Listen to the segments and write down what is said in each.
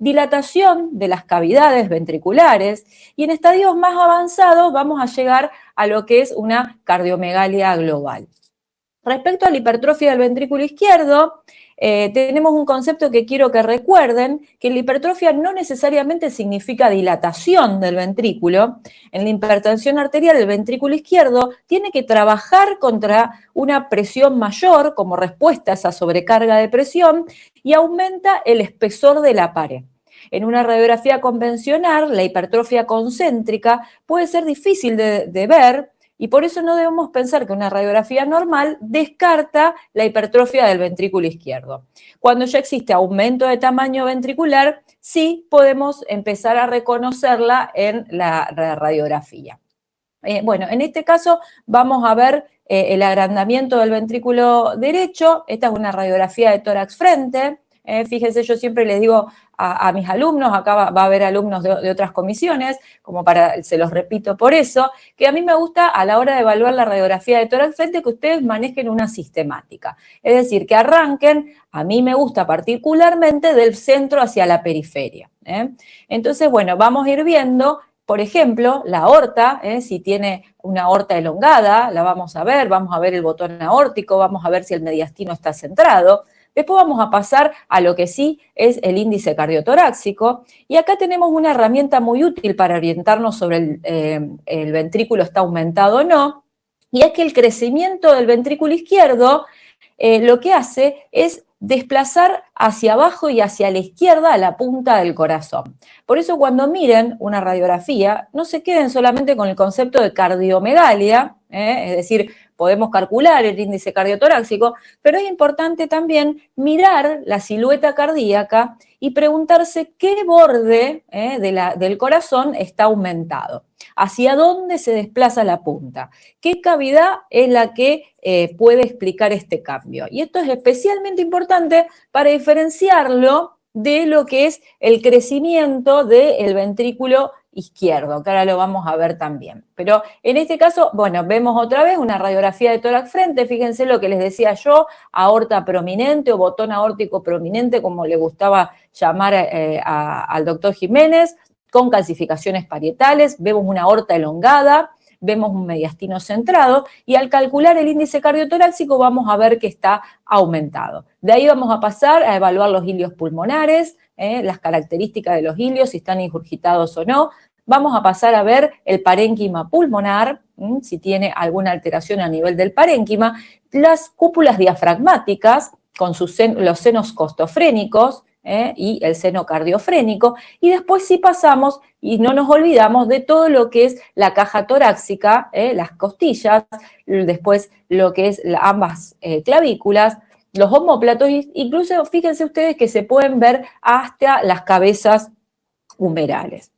dilatación de las cavidades ventriculares y en estadios más avanzados vamos a llegar a lo que es una cardiomegalia global. Respecto a la hipertrofia del ventrículo izquierdo, tenemos un concepto que quiero que recuerden, que la hipertrofia no necesariamente significa dilatación del ventrículo. En la hipertensión arterial, el ventrículo izquierdo tiene que trabajar contra una presión mayor como respuesta a esa sobrecarga de presión y aumenta el espesor de la pared. En una radiografía convencional, la hipertrofia concéntrica puede ser difícil de ver, y por eso no debemos pensar que una radiografía normal descarta la hipertrofia del ventrículo izquierdo. Cuando ya existe aumento de tamaño ventricular, sí podemos empezar a reconocerla en la radiografía. Bueno, en este caso vamos a ver el agrandamiento del ventrículo derecho. Esta es una radiografía de tórax frente. Fíjense, yo siempre les digo a mis alumnos, acá va a haber alumnos de otras comisiones, se los repito por eso, que a mí me gusta a la hora de evaluar la radiografía de tórax frente que ustedes manejen una sistemática. Es decir, que arranquen, a mí me gusta particularmente del centro hacia la periferia. Entonces, bueno, vamos a ir viendo. Por ejemplo, la aorta, si tiene una aorta elongada, la vamos a ver el botón aórtico, vamos a ver si el mediastino está centrado. Después vamos a pasar a lo que sí es el índice cardiotorácico, y acá tenemos una herramienta muy útil para orientarnos sobre el ventrículo está aumentado o no, y es que el crecimiento del ventrículo izquierdo lo que hace es desplazar hacia abajo y hacia la izquierda a la punta del corazón. Por eso cuando miren una radiografía, no se queden solamente con el concepto de cardiomegalia, es decir, podemos calcular el índice cardiotorácico, pero es importante también mirar la silueta cardíaca y preguntarse qué borde del corazón está aumentado, hacia dónde se desplaza la punta, qué cavidad es la que puede explicar este cambio. Y esto es especialmente importante para diferenciarlo de lo que es el crecimiento del ventrículo izquierdo, que ahora lo vamos a ver también. Pero en este caso, bueno, vemos otra vez una radiografía de tórax frente, fíjense lo que les decía yo, aorta prominente o botón aórtico prominente, como le gustaba llamar al doctor Jiménez, con calcificaciones parietales, vemos una aorta elongada, vemos un mediastino centrado, y al calcular el índice cardiotorácico vamos a ver que está aumentado. De ahí vamos a pasar a evaluar los ilios pulmonares, las características de los ilios, si están ingurgitados o no. Vamos a pasar a ver el parénquima pulmonar, si tiene alguna alteración a nivel del parénquima, las cúpulas diafragmáticas con los senos costofrénicos, y el seno cardiofrénico, y después sí pasamos y no nos olvidamos de todo lo que es la caja torácica, las costillas, después lo que es ambas clavículas, los omóplatos, incluso fíjense ustedes que se pueden ver hasta las cabezas humerales.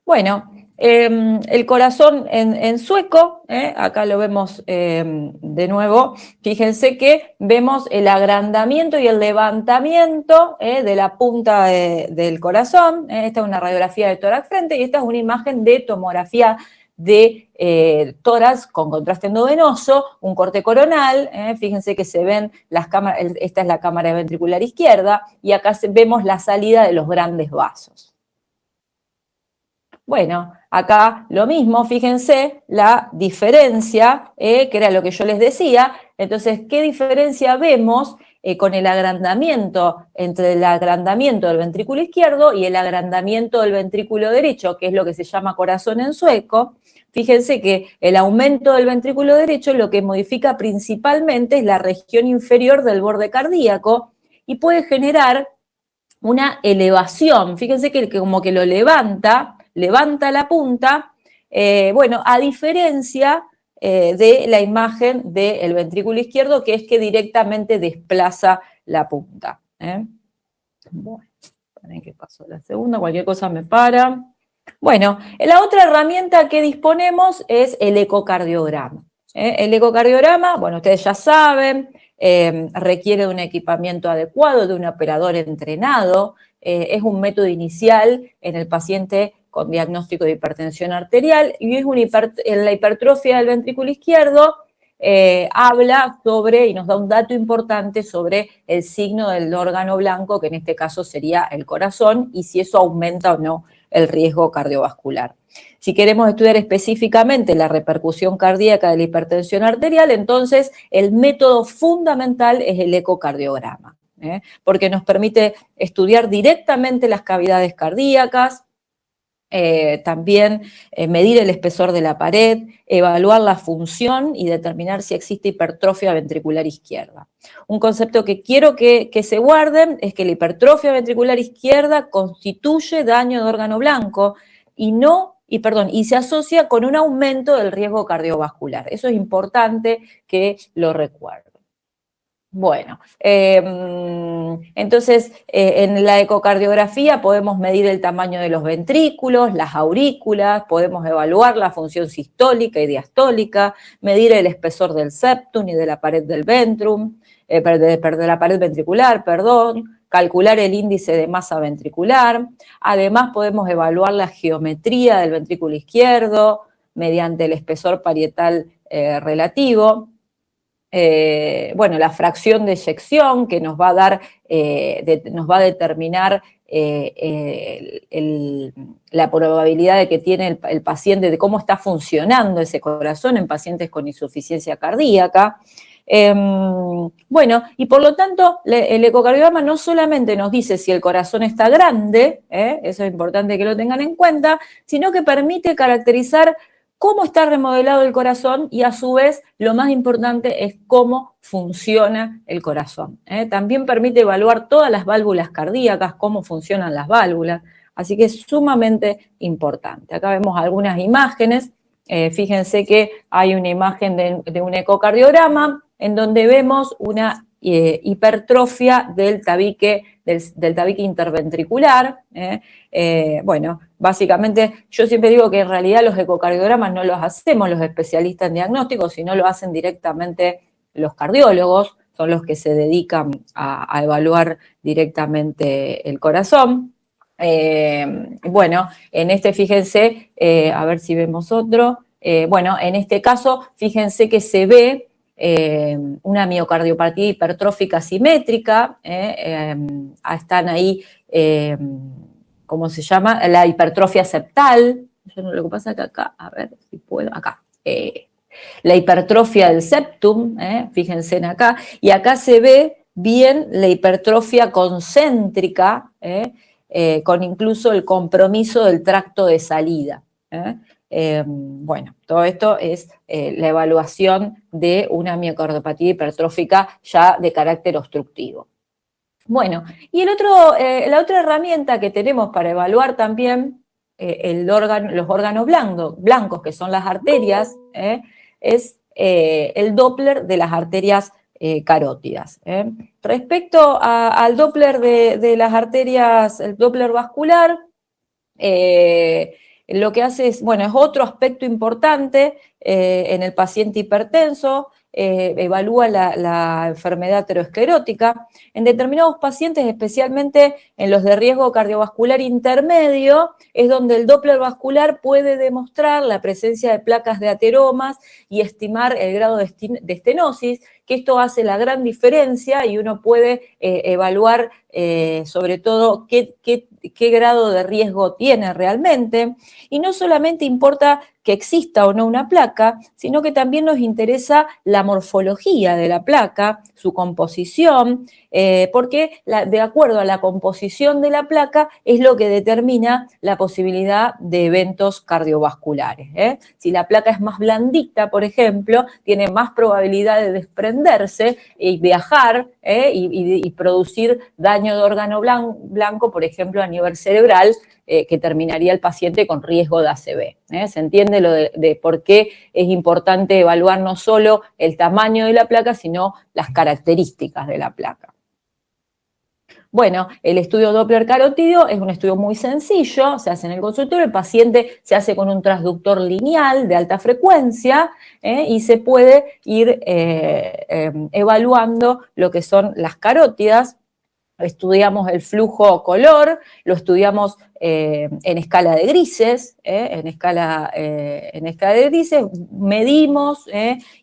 Bueno, el corazón en sueco, acá lo vemos de nuevo, fíjense que vemos el agrandamiento y el levantamiento de la punta del corazón. Esta es una radiografía de tórax frente y esta es una imagen de tomografía de tórax con contraste endovenoso, un corte coronal, fíjense que se ven las cámaras, esta es la cámara ventricular izquierda, y acá vemos la salida de los grandes vasos. Bueno, acá lo mismo, fíjense la diferencia, que era lo que yo les decía. Entonces, ¿qué diferencia vemos con el agrandamiento, entre el agrandamiento del ventrículo izquierdo y el agrandamiento del ventrículo derecho, que es lo que se llama corazón en sueco? Fíjense que el aumento del ventrículo derecho lo que modifica principalmente es la región inferior del borde cardíaco y puede generar una elevación. Fíjense que como que lo levanta la punta, bueno, a diferencia de la imagen del ventrículo izquierdo, que es que directamente desplaza la punta. Bueno, esperen que pasó la segunda, cualquier cosa me para. Bueno, la otra herramienta que disponemos es el ecocardiograma. El ecocardiograma, bueno, ustedes ya saben, requiere de un equipamiento adecuado, de un operador entrenado, es un método inicial en el paciente con diagnóstico de hipertensión arterial, y es en la hipertrofia del ventrículo izquierdo, habla sobre y nos da un dato importante sobre el signo del órgano blanco, que en este caso sería el corazón, y si eso aumenta o no el riesgo cardiovascular. Si queremos estudiar específicamente la repercusión cardíaca de la hipertensión arterial, entonces el método fundamental es el ecocardiograma, porque nos permite estudiar directamente las cavidades cardíacas, también medir el espesor de la pared, evaluar la función y determinar si existe hipertrofia ventricular izquierda. Un concepto que quiero que se guarden es que la hipertrofia ventricular izquierda constituye daño de órgano blanco y se asocia con un aumento del riesgo cardiovascular. Eso es importante que lo recuerden. Bueno, entonces en la ecocardiografía podemos medir el tamaño de los ventrículos, las aurículas, podemos evaluar la función sistólica y diastólica, medir el espesor del septum y de la pared del ventrum, de la pared ventricular, calcular el índice de masa ventricular. Además podemos evaluar la geometría del ventrículo izquierdo mediante el espesor parietal relativo. La fracción de eyección que nos va a dar, nos va a determinar la probabilidad de que tiene el paciente, de cómo está funcionando ese corazón en pacientes con insuficiencia cardíaca. Y por lo tanto, el ecocardiograma no solamente nos dice si el corazón está grande, eso es importante que lo tengan en cuenta, sino que permite caracterizar cómo está remodelado el corazón y a su vez lo más importante es cómo funciona el corazón. También permite evaluar todas las válvulas cardíacas, cómo funcionan las válvulas, así que es sumamente importante. Acá vemos algunas imágenes, fíjense que hay una imagen de un ecocardiograma en donde vemos una hipertrofia del tabique interventricular. Básicamente yo siempre digo que en realidad los ecocardiogramas no los hacemos los especialistas en diagnóstico, sino lo hacen directamente los cardiólogos, son los que se dedican a evaluar directamente el corazón. En este fíjense, a ver si vemos otro, en este caso fíjense que se ve una miocardiopatía hipertrófica simétrica, están ahí, ¿cómo se llama? La hipertrofia septal, lo que pasa es que acá, a ver si puedo, acá, la hipertrofia del septum, fíjense en acá, y acá se ve bien la hipertrofia concéntrica, con incluso el compromiso del tracto de salida. Todo esto es la evaluación de una miocardiopatía hipertrófica ya de carácter obstructivo. Bueno, y la otra herramienta que tenemos para evaluar también los órganos blancos, que son las arterias, es el Doppler de las arterias carótidas. Respecto al Doppler de las arterias, el Doppler vascular, lo que hace es otro aspecto importante en el paciente hipertenso, evalúa la enfermedad aterosclerótica. En determinados pacientes, especialmente en los de riesgo cardiovascular intermedio, es donde el Doppler vascular puede demostrar la presencia de placas de ateromas y estimar el grado de estenosis, que esto hace la gran diferencia y uno puede evaluar sobre todo qué grado de riesgo tiene realmente. Y no solamente importa que exista o no una placa, sino que también nos interesa la morfología de la placa, su composición, porque de acuerdo a la composición de la placa es lo que determina la posibilidad de eventos cardiovasculares. Si la placa es más blandita, por ejemplo, tiene más probabilidad de desprenderse y viajar y producir daño de órgano blanco, por ejemplo, a nivel cerebral, que terminaría el paciente con riesgo de ACV. ¿Se entiende lo de por qué es importante evaluar no solo el tamaño de la placa, sino las características de la placa? Bueno, el estudio Doppler carotídeo es un estudio muy sencillo, se hace en el consultorio, el paciente se hace con un transductor lineal de alta frecuencia y se puede ir evaluando lo que son las carótidas. Estudiamos el flujo color, lo estudiamos en escala de grises, en escala de grises, medimos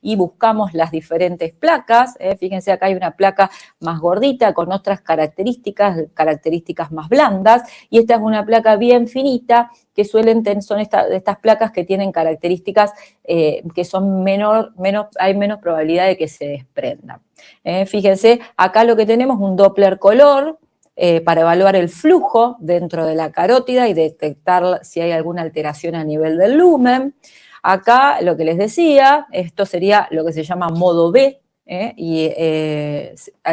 y buscamos las diferentes placas. Fíjense, acá hay una placa más gordita con otras características más blandas, y esta es una placa bien finita que son estas placas que tienen características que son hay menos probabilidad de que se desprendan. Fíjense, acá lo que tenemos es un Doppler color para evaluar el flujo dentro de la carótida y detectar si hay alguna alteración a nivel del lumen. Acá, lo que les decía, esto sería lo que se llama modo B, y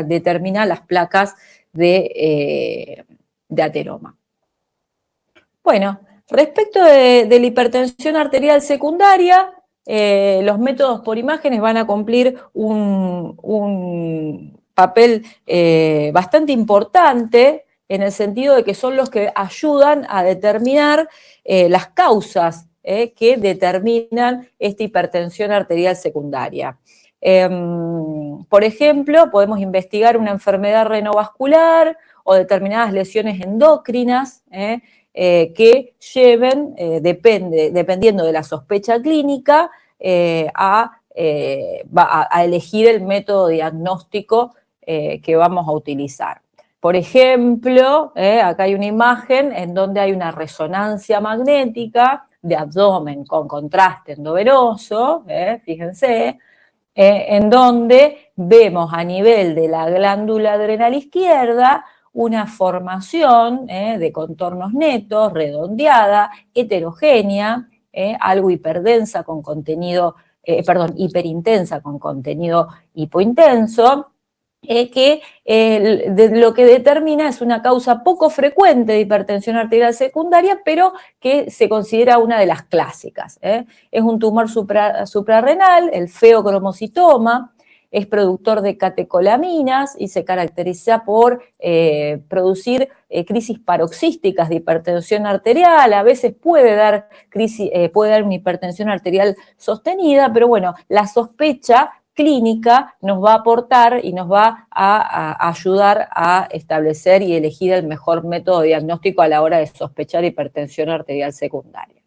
determina las placas de ateroma. Bueno, respecto de la hipertensión arterial secundaria, los métodos por imágenes van a cumplir un papel bastante importante en el sentido de que son los que ayudan a determinar las causas que determinan esta hipertensión arterial secundaria. Por ejemplo, podemos investigar una enfermedad renovascular o determinadas lesiones endocrinas, que lleven, dependiendo de la sospecha clínica, a elegir el método diagnóstico que vamos a utilizar. Por ejemplo, acá hay una imagen en donde hay una resonancia magnética de abdomen con contraste endovenoso, fíjense, en donde vemos a nivel de la glándula adrenal izquierda una formación de contornos netos, redondeada, heterogénea, algo hiperintensa con contenido hipointenso, que lo que determina es una causa poco frecuente de hipertensión arterial secundaria, pero que se considera una de las clásicas. Es un tumor suprarrenal, el feocromocitoma, es productor de catecolaminas y se caracteriza por producir crisis paroxísticas de hipertensión arterial. A veces puede dar una hipertensión arterial sostenida, pero bueno, la sospecha clínica nos va a aportar y nos va a ayudar a establecer y elegir el mejor método diagnóstico a la hora de sospechar hipertensión arterial secundaria.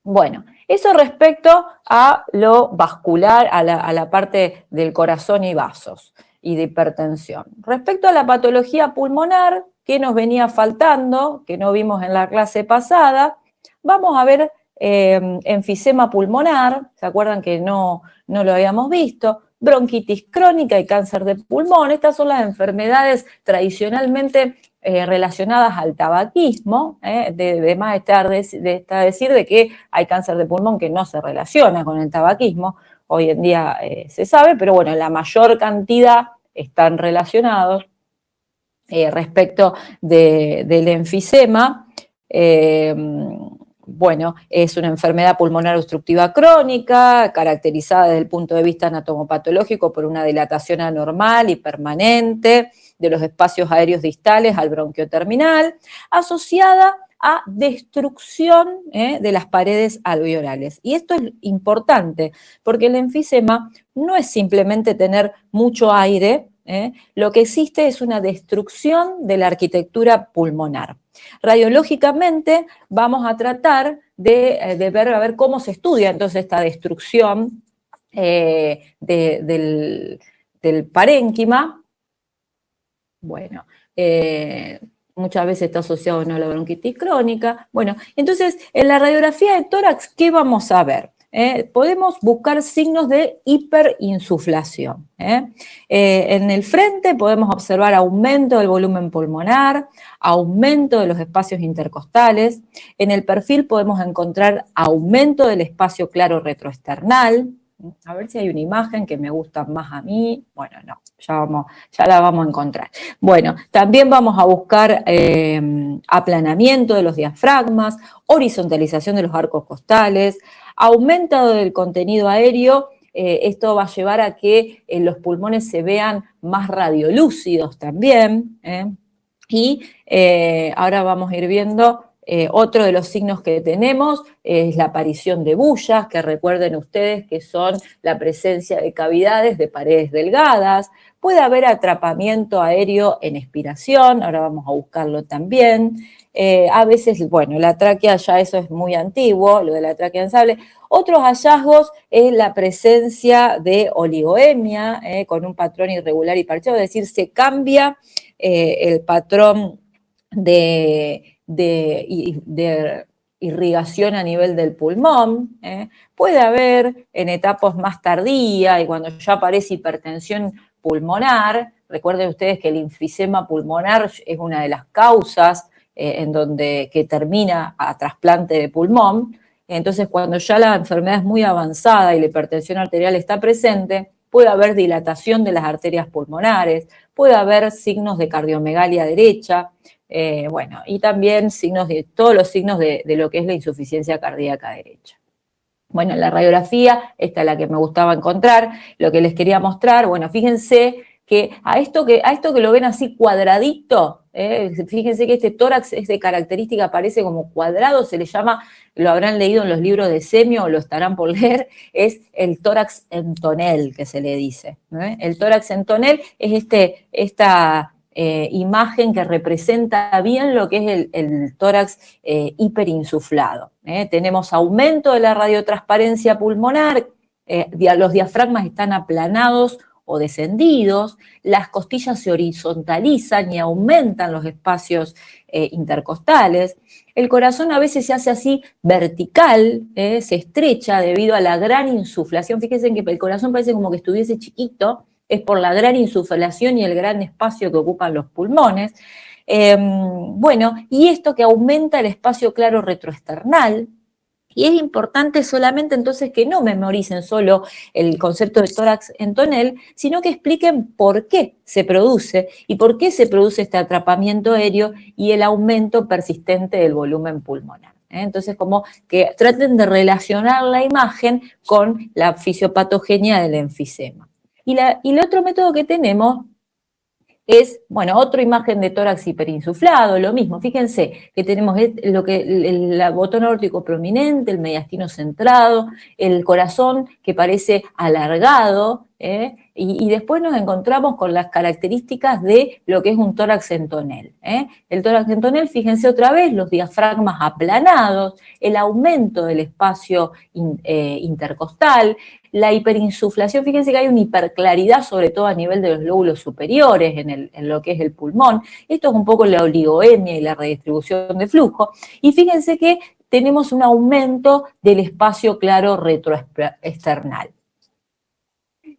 Bueno, eso respecto a lo vascular, a la parte del corazón y vasos y de hipertensión. Respecto a la patología pulmonar, que nos venía faltando, que no vimos en la clase pasada, vamos a ver enfisema pulmonar, ¿se acuerdan que no lo habíamos visto? Bronquitis crónica y cáncer de pulmón. Estas son las enfermedades tradicionalmente relacionadas al tabaquismo, de más está decir de que hay cáncer de pulmón que no se relaciona con el tabaquismo, hoy en día se sabe, pero bueno, la mayor cantidad están relacionados. Respecto del enfisema, bueno, es una enfermedad pulmonar obstructiva crónica, caracterizada desde el punto de vista anatomopatológico por una dilatación anormal y permanente de los espacios aéreos distales al bronquio terminal, asociada a destrucción de las paredes alveolares. Y esto es importante, porque el enfisema no es simplemente tener mucho aire, lo que existe es una destrucción de la arquitectura pulmonar. Radiológicamente vamos a tratar de ver a ver cómo se estudia entonces esta destrucción del parénquima. Bueno, muchas veces está asociado a la bronquitis crónica. Bueno, entonces en la radiografía de tórax, ¿qué vamos a ver? Podemos buscar signos de hiperinsuflación. En el frente podemos observar aumento del volumen pulmonar, aumento de los espacios intercostales. En el perfil podemos encontrar aumento del espacio claro retroesternal. A ver si hay una imagen que me gusta más a mí. Bueno, no, ya la vamos a encontrar. Bueno, también vamos a buscar aplanamiento de los diafragmas, horizontalización de los arcos costales, aumento del contenido aéreo. Esto va a llevar a que los pulmones se vean más radiolúcidos también. Y ahora vamos a ir viendo Otro de los signos que tenemos es la aparición de bullas, que recuerden ustedes que son la presencia de cavidades de paredes delgadas. Puede haber atrapamiento aéreo en expiración, ahora vamos a buscarlo también. A veces, bueno, la tráquea ya eso es muy antiguo, lo de la tráquea en sable. Otros hallazgos es la presencia de oligoemia, con un patrón irregular y parcheado, es decir, se cambia el patrón de irrigación a nivel del pulmón. Puede haber en etapas más tardías y cuando ya aparece hipertensión pulmonar. Recuerden ustedes que el enfisema pulmonar es una de las causas que termina a trasplante de pulmón. Entonces, cuando ya la enfermedad es muy avanzada y la hipertensión arterial está presente, puede haber dilatación de las arterias pulmonares, puede haber signos de cardiomegalia derecha, bueno, y también todos los signos de lo que es la insuficiencia cardíaca derecha. Bueno, la radiografía, esta es la que me gustaba encontrar, lo que les quería mostrar, bueno, fíjense que a esto que lo ven así cuadradito, fíjense que este tórax es de característica, parece como cuadrado, se le llama, lo habrán leído en los libros de Semio o lo estarán por leer, es el tórax en tonel, que se le dice. El tórax en tonel es esta imagen que representa bien lo que es el tórax hiperinsuflado. Tenemos aumento de la radiotransparencia pulmonar, los diafragmas están aplanados o descendidos, las costillas se horizontalizan y aumentan los espacios intercostales, el corazón a veces se hace así vertical, se estrecha debido a la gran insuflación. Fíjense que el corazón parece como que estuviese chiquito, es por la gran insuflación y el gran espacio que ocupan los pulmones. Bueno, y esto que aumenta el espacio claro retroesternal. Y es importante solamente entonces que no memoricen solo el concepto de tórax en tonel, sino que expliquen por qué se produce y por qué se produce este atrapamiento aéreo y el aumento persistente del volumen pulmonar. Entonces, como que traten de relacionar la imagen con la fisiopatogenia del enfisema. Y el otro método que tenemos es, bueno, otra imagen de tórax hiperinsuflado, lo mismo. Fíjense que tenemos el botón aórtico prominente, el mediastino centrado, el corazón que parece alargado, y después nos encontramos con las características de lo que es un tórax en tonel. El tórax en tonel, fíjense otra vez, los diafragmas aplanados, el aumento del espacio intercostal, la hiperinsuflación, fíjense que hay una hiperclaridad, sobre todo a nivel de los lóbulos superiores, en lo que es el pulmón. Esto es un poco la oligoemia y la redistribución de flujo. Y fíjense que tenemos un aumento del espacio claro retroesternal.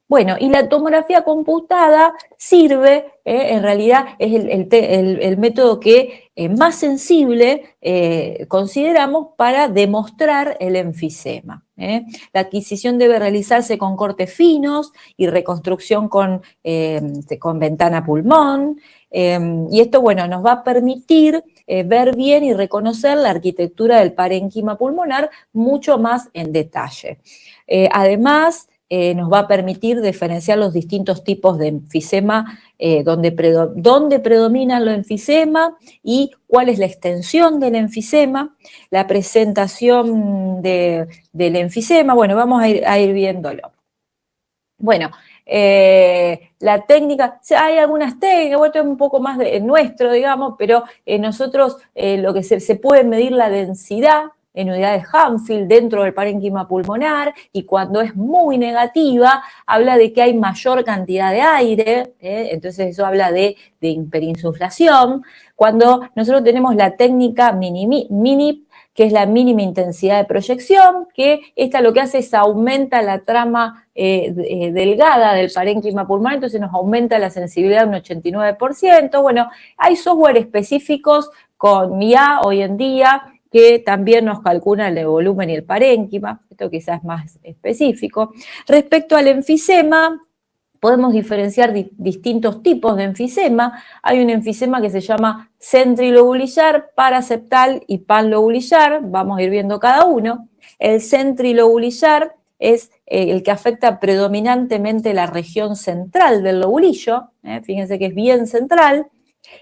Bueno, y la tomografía computada sirve, en realidad es el método que más sensible consideramos para demostrar el enfisema. La adquisición debe realizarse con cortes finos y reconstrucción con ventana pulmón, y esto, bueno, nos va a permitir ver bien y reconocer la arquitectura del parénquima pulmonar mucho más en detalle. Además, nos va a permitir diferenciar los distintos tipos de enfisema, donde predominan los enfisemas y cuál es la extensión del enfisema, la presentación del enfisema. Bueno, vamos a ir viéndolo. Bueno, la técnica, o sea, hay algunas técnicas, bueno, esto es un poco más nuestro, digamos, pero nosotros lo que se puede medir la densidad en unidades Hanfield dentro del parénquima pulmonar, y cuando es muy negativa, habla de que hay mayor cantidad de aire, entonces eso habla de hiperinsuflación. Cuando nosotros tenemos la técnica MINIP, que es la mínima intensidad de proyección, que esta lo que hace es aumenta la trama delgada del parénquima pulmonar, entonces nos aumenta la sensibilidad un 89%. Bueno, hay software específicos con IA hoy en día que también nos calculan el volumen y el parénquima, esto quizás es más específico. Respecto al enfisema, podemos diferenciar distintos tipos de enfisema. Hay un enfisema que se llama centrilobulillar, paraseptal y panlobulillar. Vamos a ir viendo cada uno. El centrilobulillar es el que afecta predominantemente la región central del lobulillo. Fíjense que es bien central.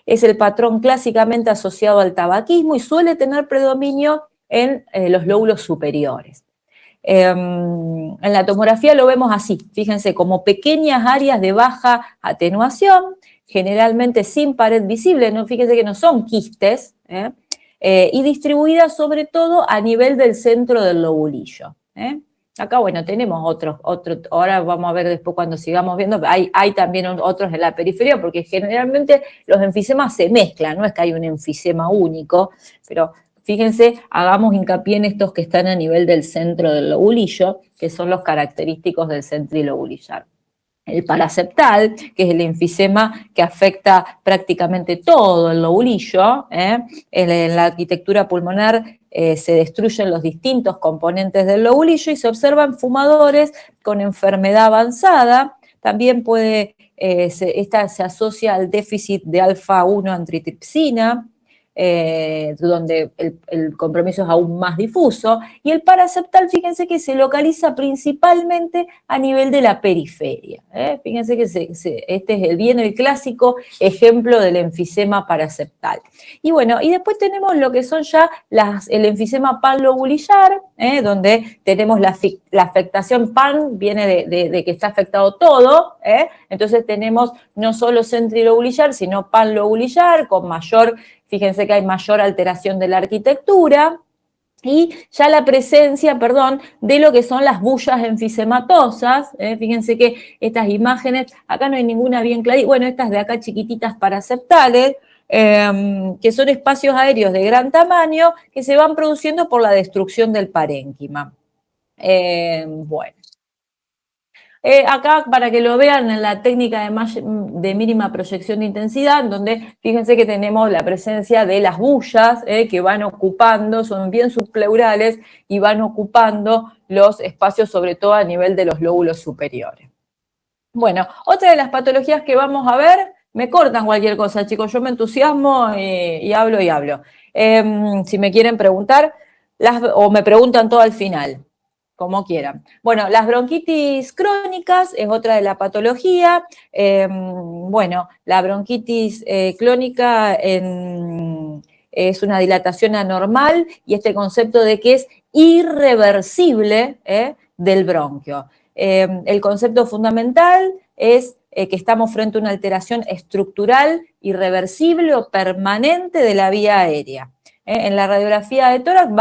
Es el patrón clásicamente asociado al tabaquismo y suele tener predominio en los lóbulos superiores. En la tomografía lo vemos así, fíjense, como pequeñas áreas de baja atenuación, generalmente sin pared visible, ¿no? Fíjense que no son quistes, y distribuidas sobre todo a nivel del centro del lobulillo. Acá, bueno, tenemos otros, ahora vamos a ver después cuando sigamos viendo, hay también otros en la periferia, porque generalmente los enfisemas se mezclan, no es que hay un enfisema único, pero fíjense, hagamos hincapié en estos que están a nivel del centro del lobulillo, que son los característicos del centrilobulillar. El paraseptal, que es el enfisema que afecta prácticamente todo el lobulillo. En la arquitectura pulmonar se destruyen los distintos componentes del lobulillo y se observan fumadores con enfermedad avanzada. También esta se asocia al déficit de alfa-1 antitripsina, donde el compromiso es aún más difuso, y el paraseptal, fíjense que se localiza principalmente a nivel de la periferia. Fíjense que este es bien el clásico ejemplo del enfisema paraseptal. Y bueno, y después tenemos lo que son ya el enfisema panlobulillar, donde tenemos la afectación pan, viene de que está afectado todo, entonces tenemos no solo centrilobulillar, sino panlobulillar, con mayor, fíjense que hay mayor alteración de la arquitectura, y ya la presencia, de lo que son las bullas enfisematosas. Fíjense que estas imágenes, acá no hay ninguna bien clara, bueno, estas de acá chiquititas paraseptales, que son espacios aéreos de gran tamaño que se van produciendo por la destrucción del parénquima. Bueno. Acá, para que lo vean, en la técnica de mínima proyección de intensidad, donde fíjense que tenemos la presencia de las bullas que van ocupando, son bien subpleurales y van ocupando los espacios, sobre todo a nivel de los lóbulos superiores. Bueno, otra de las patologías que vamos a ver, me cortan cualquier cosa, chicos, yo me entusiasmo y hablo y hablo. Si me quieren preguntar, o me preguntan todo al final, como quieran. Bueno, las bronquitis crónicas es otra de la patología. Bueno, la bronquitis crónica es una dilatación anormal y este concepto de que es irreversible del bronquio. El concepto fundamental es que estamos frente a una alteración estructural irreversible o permanente de la vía aérea. En la radiografía de tórax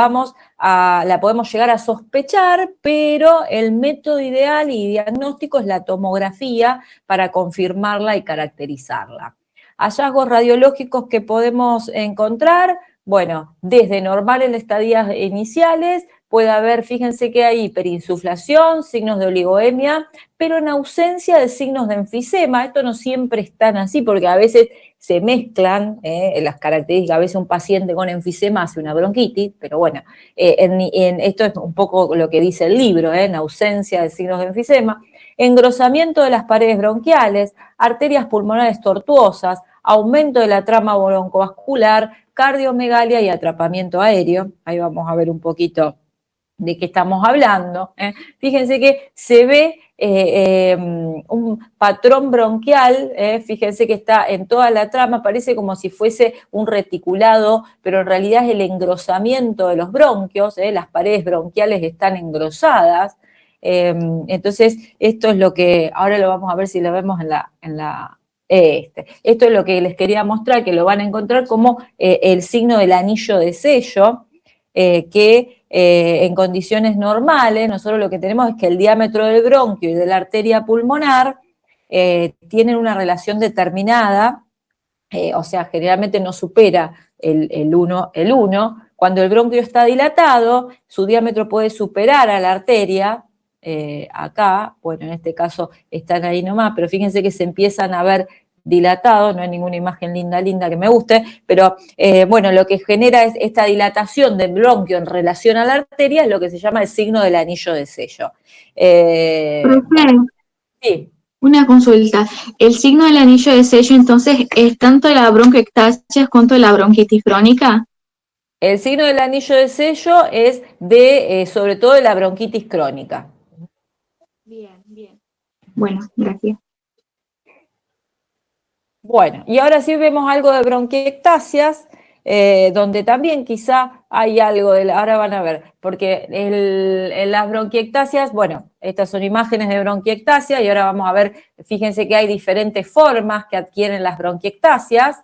la podemos llegar a sospechar, pero el método ideal y diagnóstico es la tomografía para confirmarla y caracterizarla. Hallazgos radiológicos que podemos encontrar, bueno, desde normal en estadías iniciales, puede haber, fíjense que hay hiperinsuflación, signos de oligoemia, pero en ausencia de signos de enfisema. Esto no siempre es tan así, porque a veces se mezclan las características. A veces un paciente con enfisema hace una bronquitis, pero bueno, esto es un poco lo que dice el libro, en ausencia de signos de enfisema. Engrosamiento de las paredes bronquiales, arterias pulmonares tortuosas, aumento de la trama broncovascular, cardiomegalia y atrapamiento aéreo. Ahí vamos a ver un poquito de qué estamos hablando. Fíjense que se ve un patrón bronquial, fíjense que está en toda la trama, parece como si fuese un reticulado, pero en realidad es el engrosamiento de los bronquios, las paredes bronquiales están engrosadas. Entonces, esto es lo que, ahora lo vamos a ver si lo vemos esto es lo que les quería mostrar, que lo van a encontrar como el signo del anillo de sello, que en condiciones normales, nosotros lo que tenemos es que el diámetro del bronquio y de la arteria pulmonar tienen una relación determinada, o sea, generalmente no supera el 1. Cuando el bronquio está dilatado, su diámetro puede superar a la arteria, acá, bueno, en este caso están ahí nomás, pero fíjense que se empiezan a ver dilatados, no hay ninguna imagen linda que me guste, pero bueno, lo que genera es esta dilatación del bronquio en relación a la arteria, es lo que se llama el signo del anillo de sello. Profe, Sí. una consulta. El signo del anillo de sello, entonces, ¿es tanto la bronquiectasia cuanto la bronquitis crónica? El signo del anillo de sello es sobre todo de la bronquitis crónica. Bien, bien. Bueno, gracias. Bueno, y ahora sí vemos algo de bronquiectasias, donde también quizá hay algo ahora van a ver, porque en las bronquiectasias, bueno, estas son imágenes de bronquiectasia y ahora vamos a ver, fíjense que hay diferentes formas que adquieren las bronquiectasias.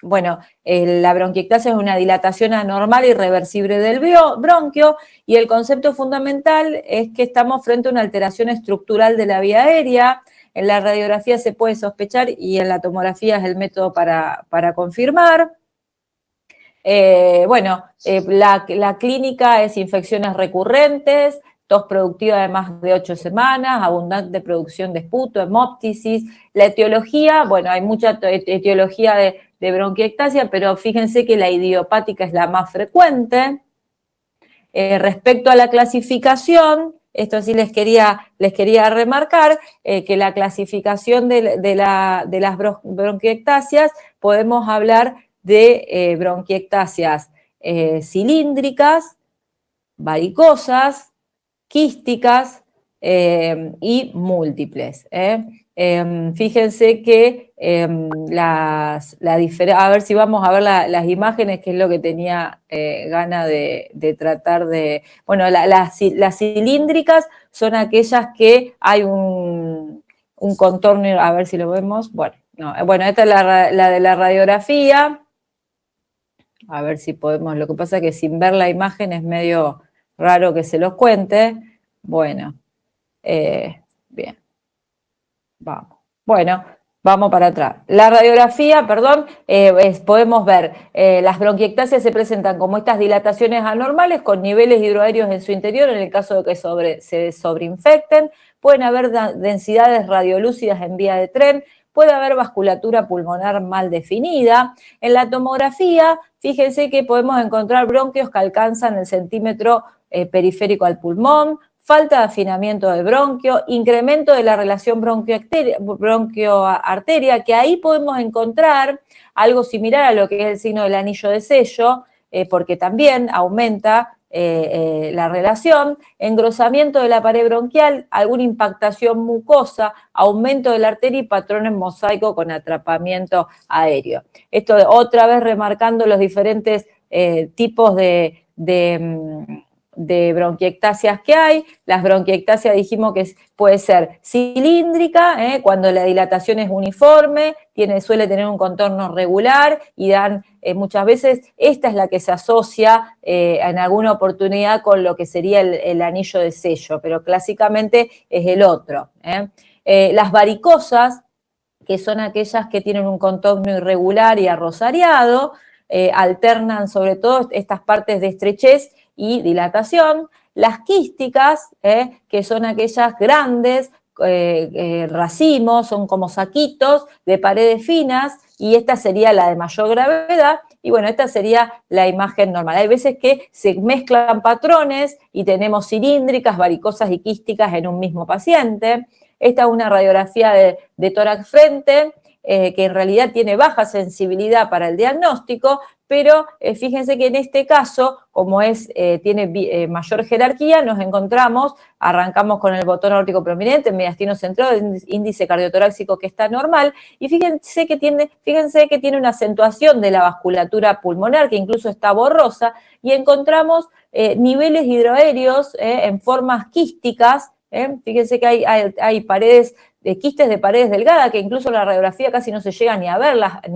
Bueno, la bronquiectasia es una dilatación anormal y irreversible del bronquio y el concepto fundamental es que estamos frente a una alteración estructural de la vía aérea. En la radiografía se puede sospechar y en la tomografía es el método para confirmar. La clínica es infecciones recurrentes, tos productiva de más de 8 semanas, abundante producción de esputo, hemóptisis. La etiología, bueno, hay mucha etiología de bronquiectasia, pero fíjense que la idiopática es la más frecuente. Respecto a la clasificación, esto sí les quería remarcar, que la clasificación de las bronquiectasias, podemos hablar de bronquiectasias cilíndricas, varicosas, quísticas y múltiples. Fíjense que a ver si vamos a ver las imágenes, que es lo que tenía ganas de tratar de... Bueno, las cilíndricas son aquellas que hay un contorno, a ver si lo vemos. Bueno, no, bueno, esta es la de la radiografía. A ver si podemos, lo que pasa es que sin ver la imagen es medio raro que se los cuente. Bueno, bien, vamos. Bueno, vamos para atrás. La radiografía, perdón, podemos ver, las bronquiectasias se presentan como estas dilataciones anormales con niveles hidroaéreos en su interior, en el caso de que se sobreinfecten. Pueden haber densidades radiolúcidas en vía de tren, puede haber vasculatura pulmonar mal definida. En la tomografía, fíjense que podemos encontrar bronquios que alcanzan el centímetro periférico al pulmón, falta de afinamiento del bronquio, incremento de la relación bronquio-arteria, que ahí podemos encontrar algo similar a lo que es el signo del anillo de sello, porque también aumenta la relación, engrosamiento de la pared bronquial, alguna impactación mucosa, aumento de la arteria y patrón en mosaico con atrapamiento aéreo. Esto otra vez remarcando los diferentes tipos de bronquiectasias que hay. Las bronquiectasias dijimos que puede ser cilíndrica, cuando la dilatación es uniforme, suele tener un contorno regular y dan muchas veces, esta es la que se asocia en alguna oportunidad con lo que sería el anillo de sello, pero clásicamente es el otro. Las varicosas, que son aquellas que tienen un contorno irregular y arrosariado, alternan sobre todo estas partes de estrechez y dilatación. Las quísticas, que son aquellas grandes, racimos, son como saquitos de paredes finas, y esta sería la de mayor gravedad, y bueno, esta sería la imagen normal. Hay veces que se mezclan patrones y tenemos cilíndricas, varicosas y quísticas en un mismo paciente. Esta es una radiografía de tórax frente, que en realidad tiene baja sensibilidad para el diagnóstico, pero fíjense que en este caso, como tiene mayor jerarquía, nos encontramos, arrancamos con el botón aórtico prominente, mediastino centrado, índice cardiotorácico que está normal, y fíjense que tiene una acentuación de la vasculatura pulmonar, que incluso está borrosa, y encontramos niveles hidroaéreos en formas quísticas. Fíjense que hay paredes, quistes de paredes delgadas, que incluso en la radiografía casi no se llega ni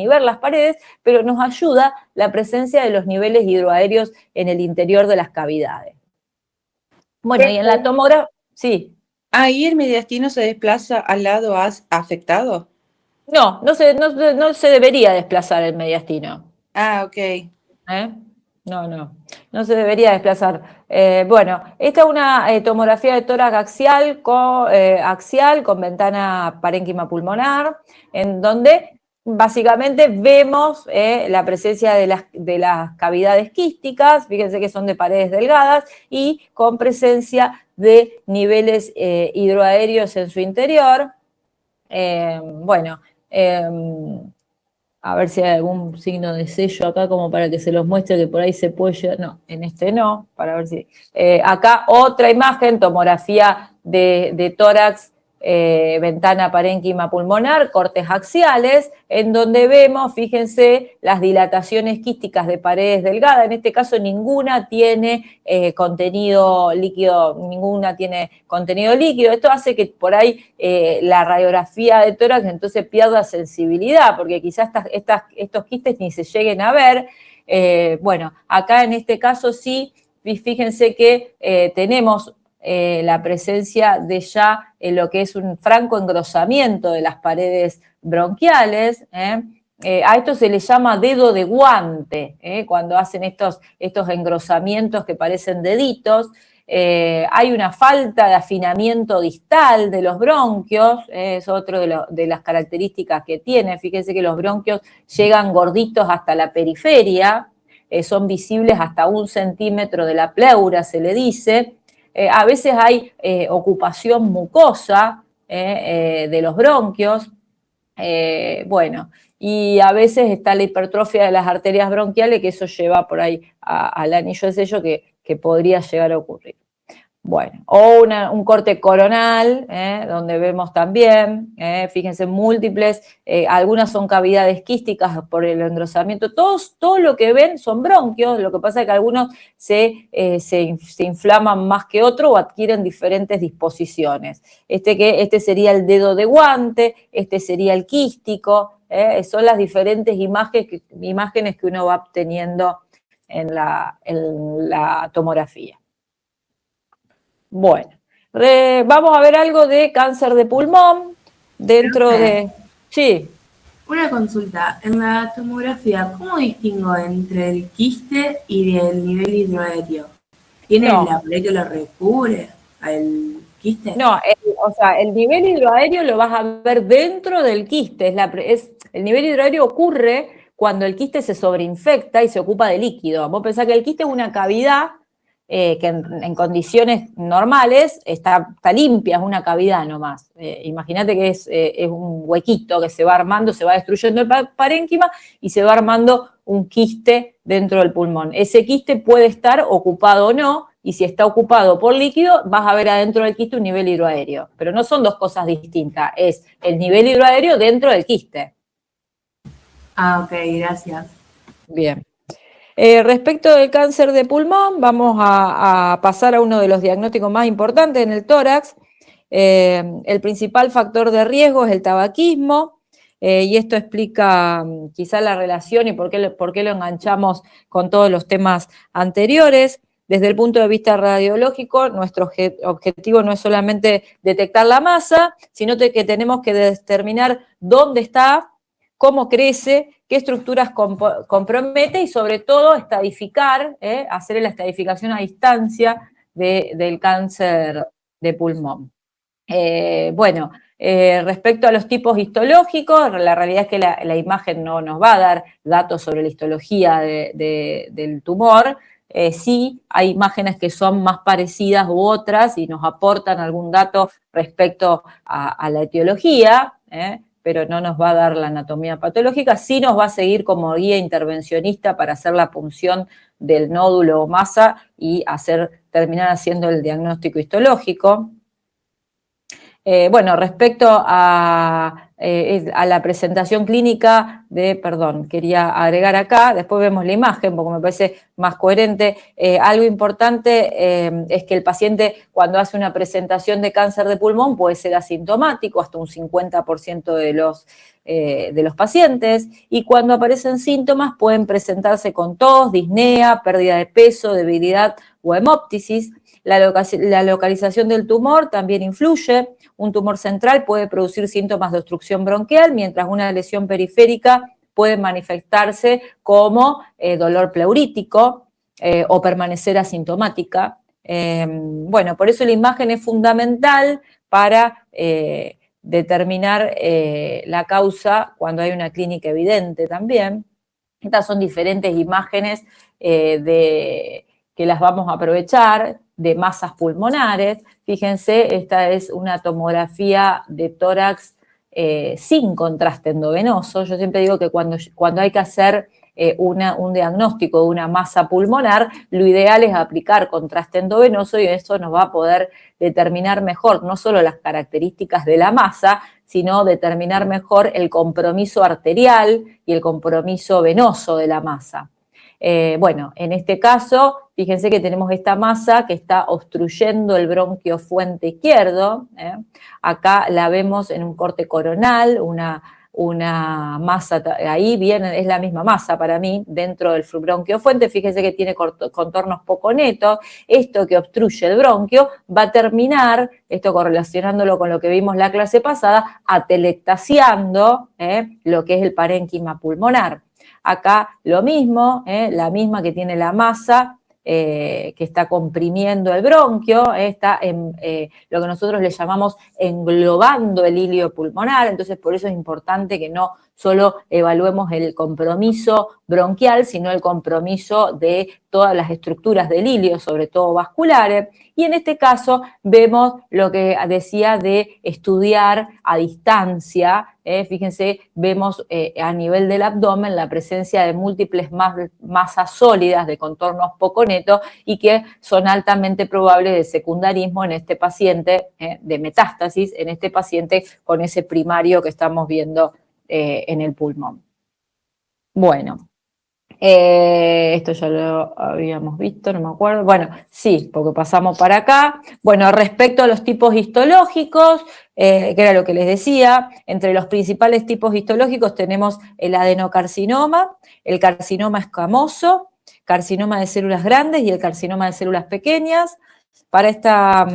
ver las paredes, pero nos ayuda la presencia de los niveles hidroaéreos en el interior de las cavidades. Bueno, y en la tomografía, sí. ¿Ahí el mediastino se desplaza al lado afectado? No se debería desplazar el mediastino. Ah, ok. No se debería desplazar. Bueno, esta es una tomografía de tórax axial con ventana parénquima pulmonar, en donde básicamente vemos la presencia de las cavidades quísticas, fíjense que son de paredes delgadas, y con presencia de niveles hidroaéreos en su interior. A ver si hay algún signo de sello acá como para que se los muestre, que por ahí se puede llegar. No, en este no, para ver si... acá otra imagen, tomografía de tórax ventana parénquima pulmonar, cortes axiales, en donde vemos, fíjense, las dilataciones quísticas de paredes delgadas. En este caso ninguna tiene contenido líquido, Esto hace que por ahí la radiografía de tórax entonces pierda sensibilidad, porque quizás estos quistes ni se lleguen a ver. Bueno, acá en este caso sí, fíjense que tenemos la presencia de ya lo que es un franco engrosamiento de las paredes bronquiales. A esto se le llama dedo de guante, cuando hacen estos engrosamientos que parecen deditos. Hay una falta de afinamiento distal de los bronquios, es otro de las características que tiene. Fíjense que los bronquios llegan gorditos hasta la periferia, son visibles hasta 1 centímetro de la pleura, se le dice. A veces hay ocupación mucosa de los bronquios, bueno, y a veces está la hipertrofia de las arterias bronquiales, que eso lleva por ahí al anillo de sello que podría llegar a ocurrir. Bueno, o un corte coronal, donde vemos también, fíjense, múltiples, algunas son cavidades quísticas por el engrosamiento. Todo lo que ven son bronquios, lo que pasa es que algunos se inflaman más que otros o adquieren diferentes disposiciones. Este sería el dedo de guante, este sería el quístico, son las diferentes imágenes que uno va obteniendo en la tomografía. Bueno, vamos a ver algo de cáncer de pulmón dentro de... Sí. Una consulta, en la tomografía, ¿cómo distingo entre el quiste y el nivel hidroaéreo? ¿Tiene la pared que lo recubre al quiste? No, o sea, el nivel hidroaéreo lo vas a ver dentro del quiste. El nivel hidroaéreo ocurre cuando el quiste se sobreinfecta y se ocupa de líquido. Vos pensás que el quiste es una cavidad que en condiciones normales está limpia, es una cavidad nomás. Imagínate que es un huequito que se va armando, se va destruyendo el parénquima y se va armando un quiste dentro del pulmón. Ese quiste puede estar ocupado o no, y si está ocupado por líquido, vas a ver adentro del quiste un nivel hidroaéreo. Pero no son dos cosas distintas, es el nivel hidroaéreo dentro del quiste. Ah, ok, gracias. Bien. Respecto del cáncer de pulmón, vamos a pasar a uno de los diagnósticos más importantes en el tórax. El principal factor de riesgo es el tabaquismo, y esto explica quizá la relación y por qué lo enganchamos con todos los temas anteriores. Desde el punto de vista radiológico, nuestro objetivo no es solamente detectar la masa, sino que tenemos que determinar dónde está, cómo crece, qué estructuras compromete y sobre todo estadificar, hacer la estadificación a distancia del cáncer de pulmón. Bueno, respecto a los tipos histológicos, la realidad es que la imagen no nos va a dar datos sobre la histología del tumor. Sí, hay imágenes que son más parecidas u otras y nos aportan algún dato respecto a la etiología, pero no nos va a dar la anatomía patológica, sí nos va a seguir como guía intervencionista para hacer la punción del nódulo o masa y terminar haciendo el diagnóstico histológico. Bueno, respecto a la presentación clínica quería agregar acá, después vemos la imagen porque me parece más coherente. Algo importante es que el paciente cuando hace una presentación de cáncer de pulmón puede ser asintomático, hasta un 50% de los pacientes, y cuando aparecen síntomas pueden presentarse con tos, disnea, pérdida de peso, debilidad o hemóptisis. La localización del tumor también influye. Un tumor central puede producir síntomas de obstrucción bronquial, mientras una lesión periférica puede manifestarse como dolor pleurítico o permanecer asintomática. Bueno, por eso la imagen es fundamental para determinar la causa cuando hay una clínica evidente también. Estas son diferentes imágenes que las vamos a aprovechar, de masas pulmonares. Fíjense, esta es una tomografía de tórax sin contraste endovenoso. Yo siempre digo que cuando hay que hacer un diagnóstico de una masa pulmonar, lo ideal es aplicar contraste endovenoso y eso nos va a poder determinar mejor no solo las características de la masa, sino determinar mejor el compromiso arterial y el compromiso venoso de la masa. Bueno, en este caso, fíjense que tenemos esta masa que está obstruyendo el bronquio fuente izquierdo. Acá la vemos en un corte coronal, una masa, ahí viene, es la misma masa para mí, dentro del bronquio fuente. Fíjense que tiene contornos poco netos. Esto que obstruye el bronquio va a terminar, esto correlacionándolo con lo que vimos la clase pasada, atelectasiando lo que es el parénquima pulmonar. Acá lo mismo, la misma que tiene la masa, que está comprimiendo el bronquio, está en lo que nosotros le llamamos englobando el hilio pulmonar, entonces por eso es importante que no solo evaluemos el compromiso bronquial, sino el compromiso de todas las estructuras del hilio, sobre todo vasculares, y en este caso vemos lo que decía de estudiar a distancia. Fíjense, vemos a nivel del abdomen la presencia de múltiples masas sólidas de contornos poco netos y que son altamente probables de secundarismo en este paciente, de metástasis, en este paciente con ese primario que estamos viendo en el pulmón. Bueno. Esto ya lo habíamos visto, no me acuerdo. Bueno, sí, porque pasamos para acá. Bueno, respecto a los tipos histológicos, que era lo que les decía, entre los principales tipos histológicos tenemos el adenocarcinoma, el carcinoma escamoso, carcinoma de células grandes y el carcinoma de células pequeñas. Para esta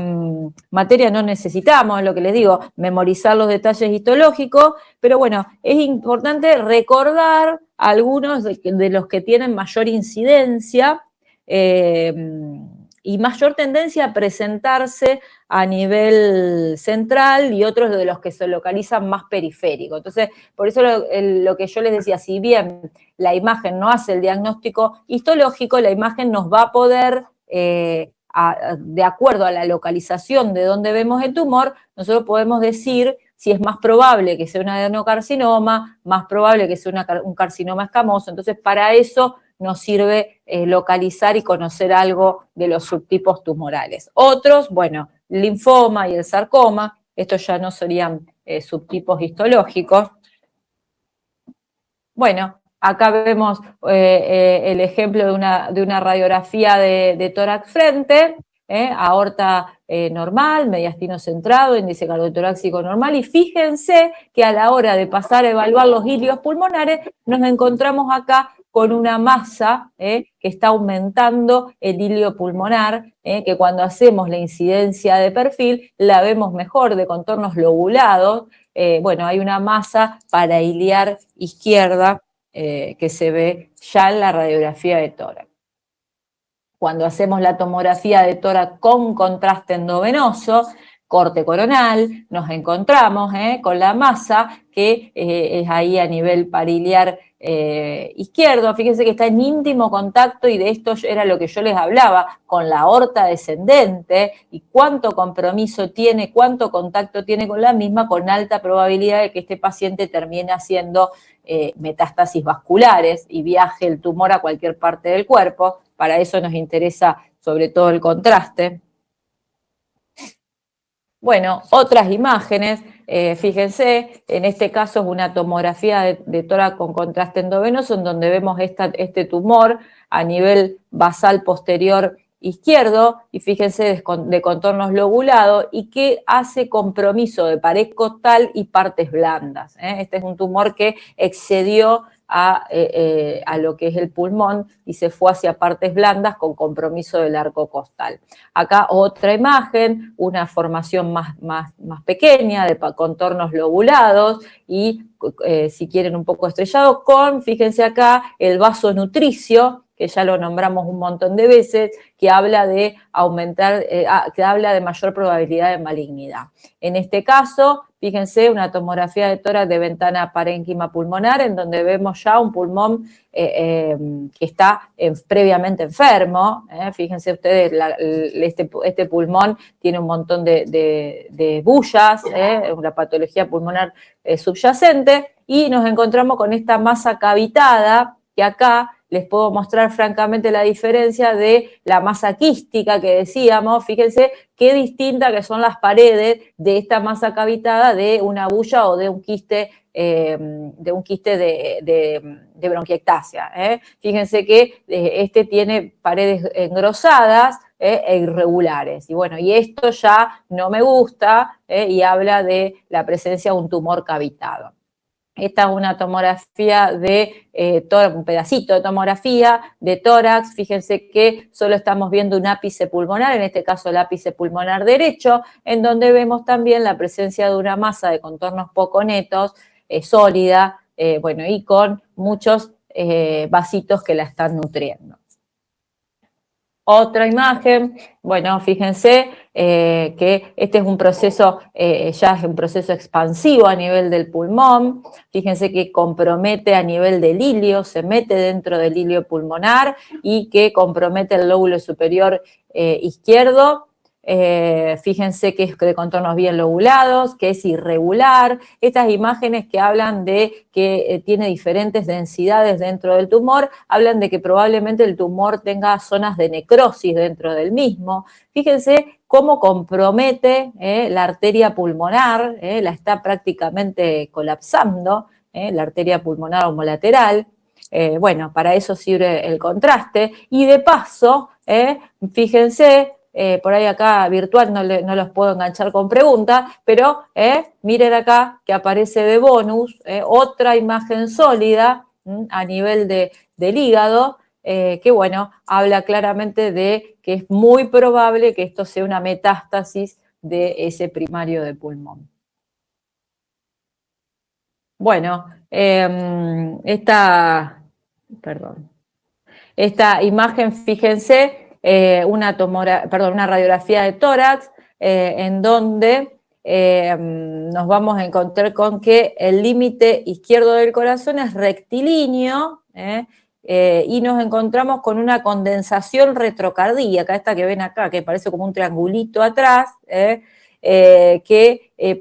materia no necesitamos, lo que les digo, memorizar los detalles histológicos, pero bueno, es importante recordar algunos de los que tienen mayor incidencia y mayor tendencia a presentarse a nivel central y otros de los que se localizan más periférico. Entonces, por eso lo que yo les decía, si bien la imagen no hace el diagnóstico histológico, la imagen nos va a poder de acuerdo a la localización de donde vemos el tumor, nosotros podemos decir si es más probable que sea un adenocarcinoma, más probable que sea un carcinoma escamoso. Entonces, para eso nos sirve localizar y conocer algo de los subtipos tumorales. Otros, bueno, linfoma y el sarcoma, estos ya no serían subtipos histológicos. Bueno, acá vemos el ejemplo de una radiografía de tórax frente, aorta normal, mediastino centrado, índice cardiotorácico normal, y fíjense que a la hora de pasar a evaluar los ilios pulmonares, nos encontramos acá con una masa que está aumentando el hilio pulmonar, que cuando hacemos la incidencia de perfil la vemos mejor, de contornos lobulados. Bueno, hay una masa parailiar izquierda que se ve ya en la radiografía de tórax. Cuando hacemos la tomografía de tórax con contraste endovenoso, corte coronal, nos encontramos con la masa que es ahí a nivel pariliar izquierdo. Fíjense que está en íntimo contacto, y de esto era lo que yo les hablaba, con la aorta descendente, y cuánto compromiso tiene, cuánto contacto tiene con la misma, con alta probabilidad de que este paciente termine haciendo metástasis vasculares y viaje el tumor a cualquier parte del cuerpo. Para eso nos interesa sobre todo el contraste. Bueno, otras imágenes, fíjense, en este caso es una tomografía de tórax con contraste endovenoso, en donde vemos este tumor a nivel basal posterior izquierdo, y fíjense de contornos lobulados, y que hace compromiso de pared costal y partes blandas. Este es un tumor que excedió a lo que es el pulmón y se fue hacia partes blandas con compromiso del arco costal. Acá otra imagen, una formación más pequeña de contornos lobulados y si quieren un poco estrellado, fíjense acá, el vaso nutricio, que ya lo nombramos un montón de veces, que habla de aumentar, que habla de mayor probabilidad de malignidad. En este caso, fíjense, una tomografía de tórax de ventana parénquima pulmonar, en donde vemos ya un pulmón que está previamente enfermo. Fíjense ustedes, este pulmón tiene un montón de bullas, una patología pulmonar subyacente, y nos encontramos con esta masa cavitada que acá les puedo mostrar francamente la diferencia de la masa quística que decíamos. Fíjense qué distinta que son las paredes de esta masa cavitada de una bulla o de un quiste de bronquiectasia. Fíjense que este tiene paredes engrosadas e irregulares. Y bueno, y esto ya no me gusta y habla de la presencia de un tumor cavitado. Esta es una tomografía de un pedacito de tomografía de tórax. Fíjense que solo estamos viendo un ápice pulmonar, en este caso el ápice pulmonar derecho, en donde vemos también la presencia de una masa de contornos poco netos, sólida, bueno, y con muchos vasitos que la están nutriendo. Otra imagen, bueno, fíjense que este es un proceso, ya es un proceso expansivo a nivel del pulmón. Fíjense que compromete a nivel del hilio, se mete dentro del hilio pulmonar y que compromete el lóbulo superior izquierdo. Fíjense que es de contornos bien lobulados, que es irregular. Estas imágenes que hablan de que tiene diferentes densidades dentro del tumor, hablan de que probablemente el tumor tenga zonas de necrosis dentro del mismo. Fíjense cómo compromete la arteria pulmonar, la está prácticamente colapsando, la arteria pulmonar homolateral. Bueno, para eso sirve el contraste. Y de paso, fíjense, por ahí acá virtual no los puedo enganchar con preguntas, pero miren acá que aparece de bonus otra imagen sólida a nivel del hígado, que bueno, habla claramente de que es muy probable que esto sea una metástasis de ese primario de pulmón. Bueno, esta imagen, fíjense, una radiografía de tórax, en donde nos vamos a encontrar con que el límite izquierdo del corazón es rectilíneo, y nos encontramos con una condensación retrocardíaca, esta que ven acá, que parece como un triangulito atrás, que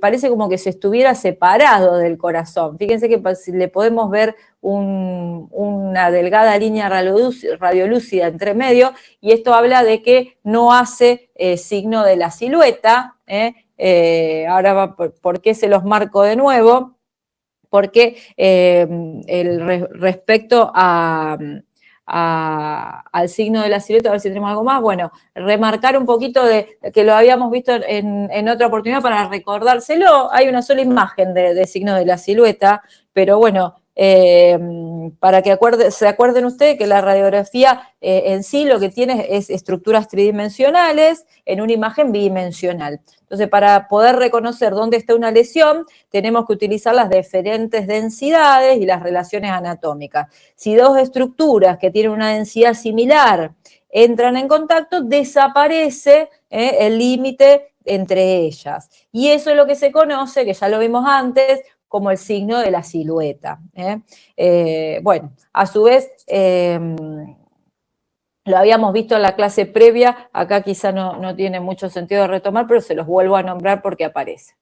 parece como que se estuviera separado del corazón. Fíjense que le podemos ver una delgada línea radiolúcida entre medio, y esto habla de que no hace signo de la silueta. Ahora, ¿por qué se los marco de nuevo? Porque respecto al signo de la silueta, a ver si tenemos algo más, bueno, remarcar un poquito de que lo habíamos visto en otra oportunidad para recordárselo. Hay una sola imagen de signo de la silueta, pero bueno, para que se acuerden ustedes que la radiografía en sí lo que tiene es estructuras tridimensionales en una imagen bidimensional. Entonces, para poder reconocer dónde está una lesión, tenemos que utilizar las diferentes densidades y las relaciones anatómicas. Si dos estructuras que tienen una densidad similar entran en contacto, desaparece el límite entre ellas. Y eso es lo que se conoce, que ya lo vimos antes, como el signo de la silueta. Bueno, a su vez, lo habíamos visto en la clase previa, acá quizá no tiene mucho sentido de retomar, pero se los vuelvo a nombrar porque aparece.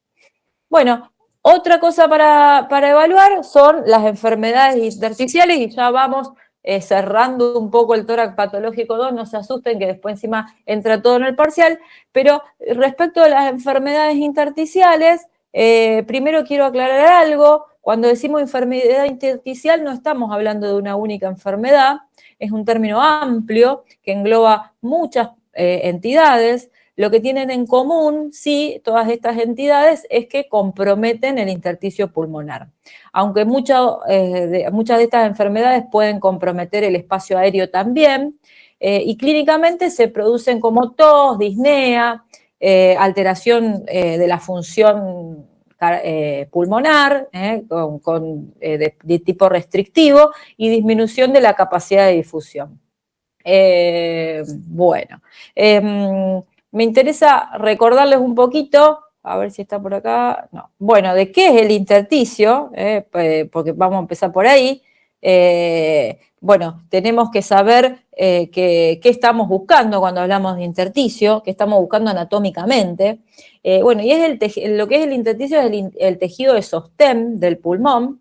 Bueno, otra cosa para evaluar son las enfermedades intersticiales, y ya vamos cerrando un poco el tórax patológico 2, no se asusten que después encima entra todo en el parcial, pero respecto a las enfermedades intersticiales, primero quiero aclarar algo. Cuando decimos enfermedad intersticial no estamos hablando de una única enfermedad, es un término amplio que engloba muchas entidades. Lo que tienen en común, sí, todas estas entidades, es que comprometen el intersticio pulmonar. Aunque muchas de estas enfermedades pueden comprometer el espacio aéreo también, y clínicamente se producen como tos, disnea, alteración de la función pulmonar, de tipo restrictivo, y disminución de la capacidad de difusión. Bueno, me interesa recordarles un poquito, a ver si está por acá, no. Bueno, de qué es el intersticio, porque vamos a empezar por ahí. Bueno, tenemos que saber qué estamos buscando cuando hablamos de intersticio, qué estamos buscando anatómicamente. Bueno, y lo que es el intersticio es el tejido de sostén del pulmón,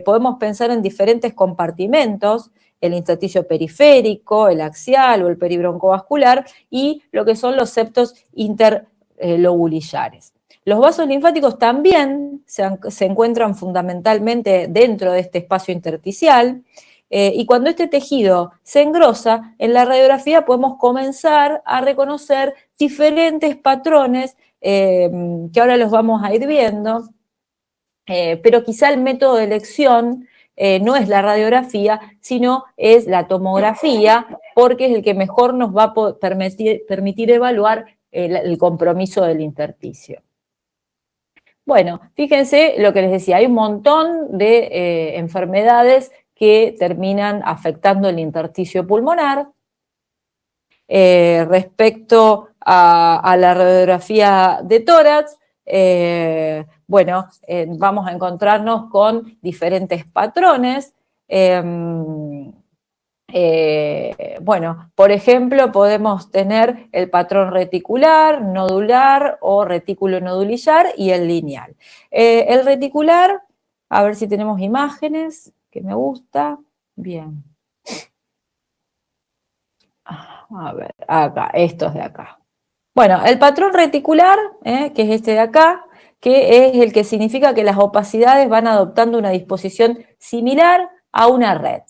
podemos pensar en diferentes compartimentos, el intersticio periférico, el axial o el peribroncovascular, y lo que son los septos interlobulillares. Los vasos linfáticos también se encuentran fundamentalmente dentro de este espacio intersticial, y cuando este tejido se engrosa, en la radiografía podemos comenzar a reconocer diferentes patrones que ahora los vamos a ir viendo, pero quizá el método de elección no es la radiografía, sino es la tomografía, porque es el que mejor nos va a permitir evaluar el compromiso del intersticio. Bueno, fíjense lo que les decía, hay un montón de enfermedades que terminan afectando el intersticio pulmonar. Respecto a la radiografía de tórax, vamos a encontrarnos con diferentes patrones. Por ejemplo, podemos tener el patrón reticular, nodular o retículo nodulillar y el lineal. El reticular, a ver si tenemos imágenes, que me gusta. Bien. A ver, acá, estos de acá. Bueno, el patrón reticular, que es este de acá, que es el que significa que las opacidades van adoptando una disposición similar a una red.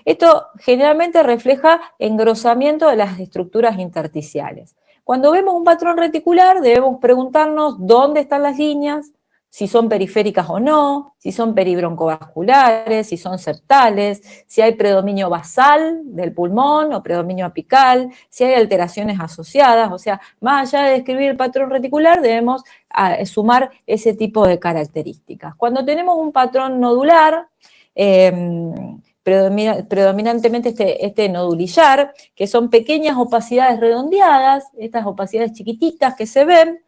Esto generalmente refleja engrosamiento de las estructuras intersticiales. Cuando vemos un patrón reticular, debemos preguntarnos dónde están las líneas, si son periféricas o no, si son peribroncovasculares, si son septales, si hay predominio basal del pulmón o predominio apical, si hay alteraciones asociadas. O sea, más allá de describir el patrón reticular, debemos sumar ese tipo de características. Cuando tenemos un patrón nodular, predominantemente este nodulillar, que son pequeñas opacidades redondeadas, estas opacidades chiquititas que se ven,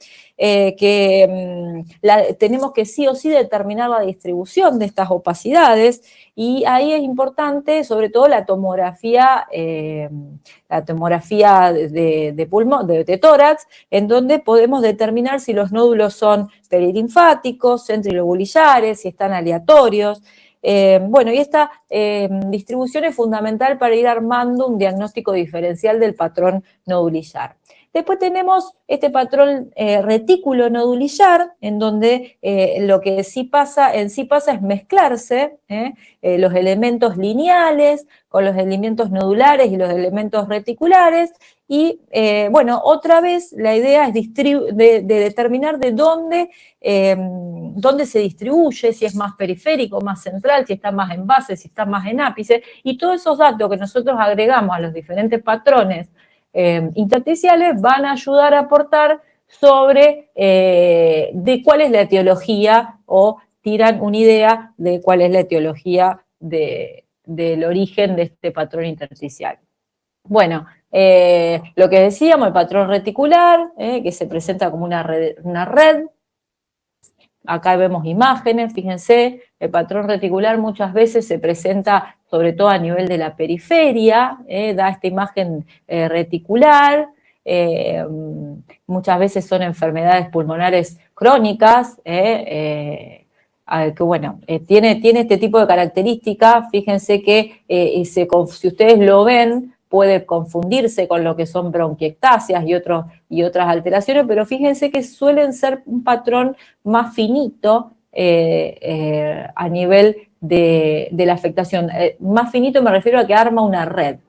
tenemos que sí o sí determinar la distribución de estas opacidades, y ahí es importante sobre todo la tomografía de pulmón, de tórax, en donde podemos determinar si los nódulos son perilinfáticos, centrilobulillares, si están aleatorios. Y esta distribución es fundamental para ir armando un diagnóstico diferencial del patrón nodulillar. Después tenemos este patrón retículo nodulillar, en donde lo que sí pasa es mezclarse los elementos lineales con los elementos nodulares y los elementos reticulares, y otra vez la idea es de determinar de dónde se distribuye, si es más periférico, más central, si está más en base, si está más en ápice, y todos esos datos que nosotros agregamos a los diferentes patrones intersticiales van a ayudar a aportar sobre de cuál es la etiología, o tiran una idea de cuál es la etiología del origen de este patrón intersticial. Bueno, lo que decíamos, el patrón reticular, que se presenta como una red. Acá vemos imágenes, fíjense, el patrón reticular muchas veces se presenta sobre todo a nivel de la periferia, da esta imagen reticular, muchas veces son enfermedades pulmonares crónicas, tiene este tipo de características. Fíjense que si ustedes lo ven, puede confundirse con lo que son bronquiectasias y otras alteraciones, pero fíjense que suelen ser un patrón más finito a nivel de la afectación. Más finito me refiero a que arma una red.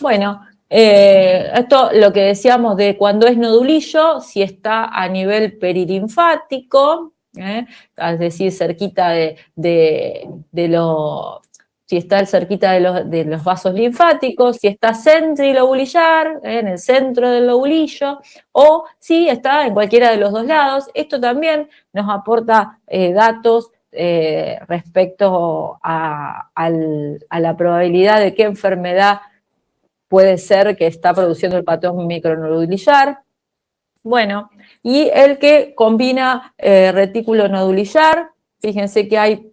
Bueno, esto lo que decíamos de cuando es nodulillo, si está a nivel perilinfático, es decir, cerquita si está cerquita de los vasos linfáticos, si está centrilobulillar, en el centro del lobulillo, o si está en cualquiera de los dos lados. Esto también nos aporta datos respecto a la probabilidad de qué enfermedad puede ser que está produciendo el patrón micronodulillar. Bueno, y el que combina retículo nodulillar, fíjense que hay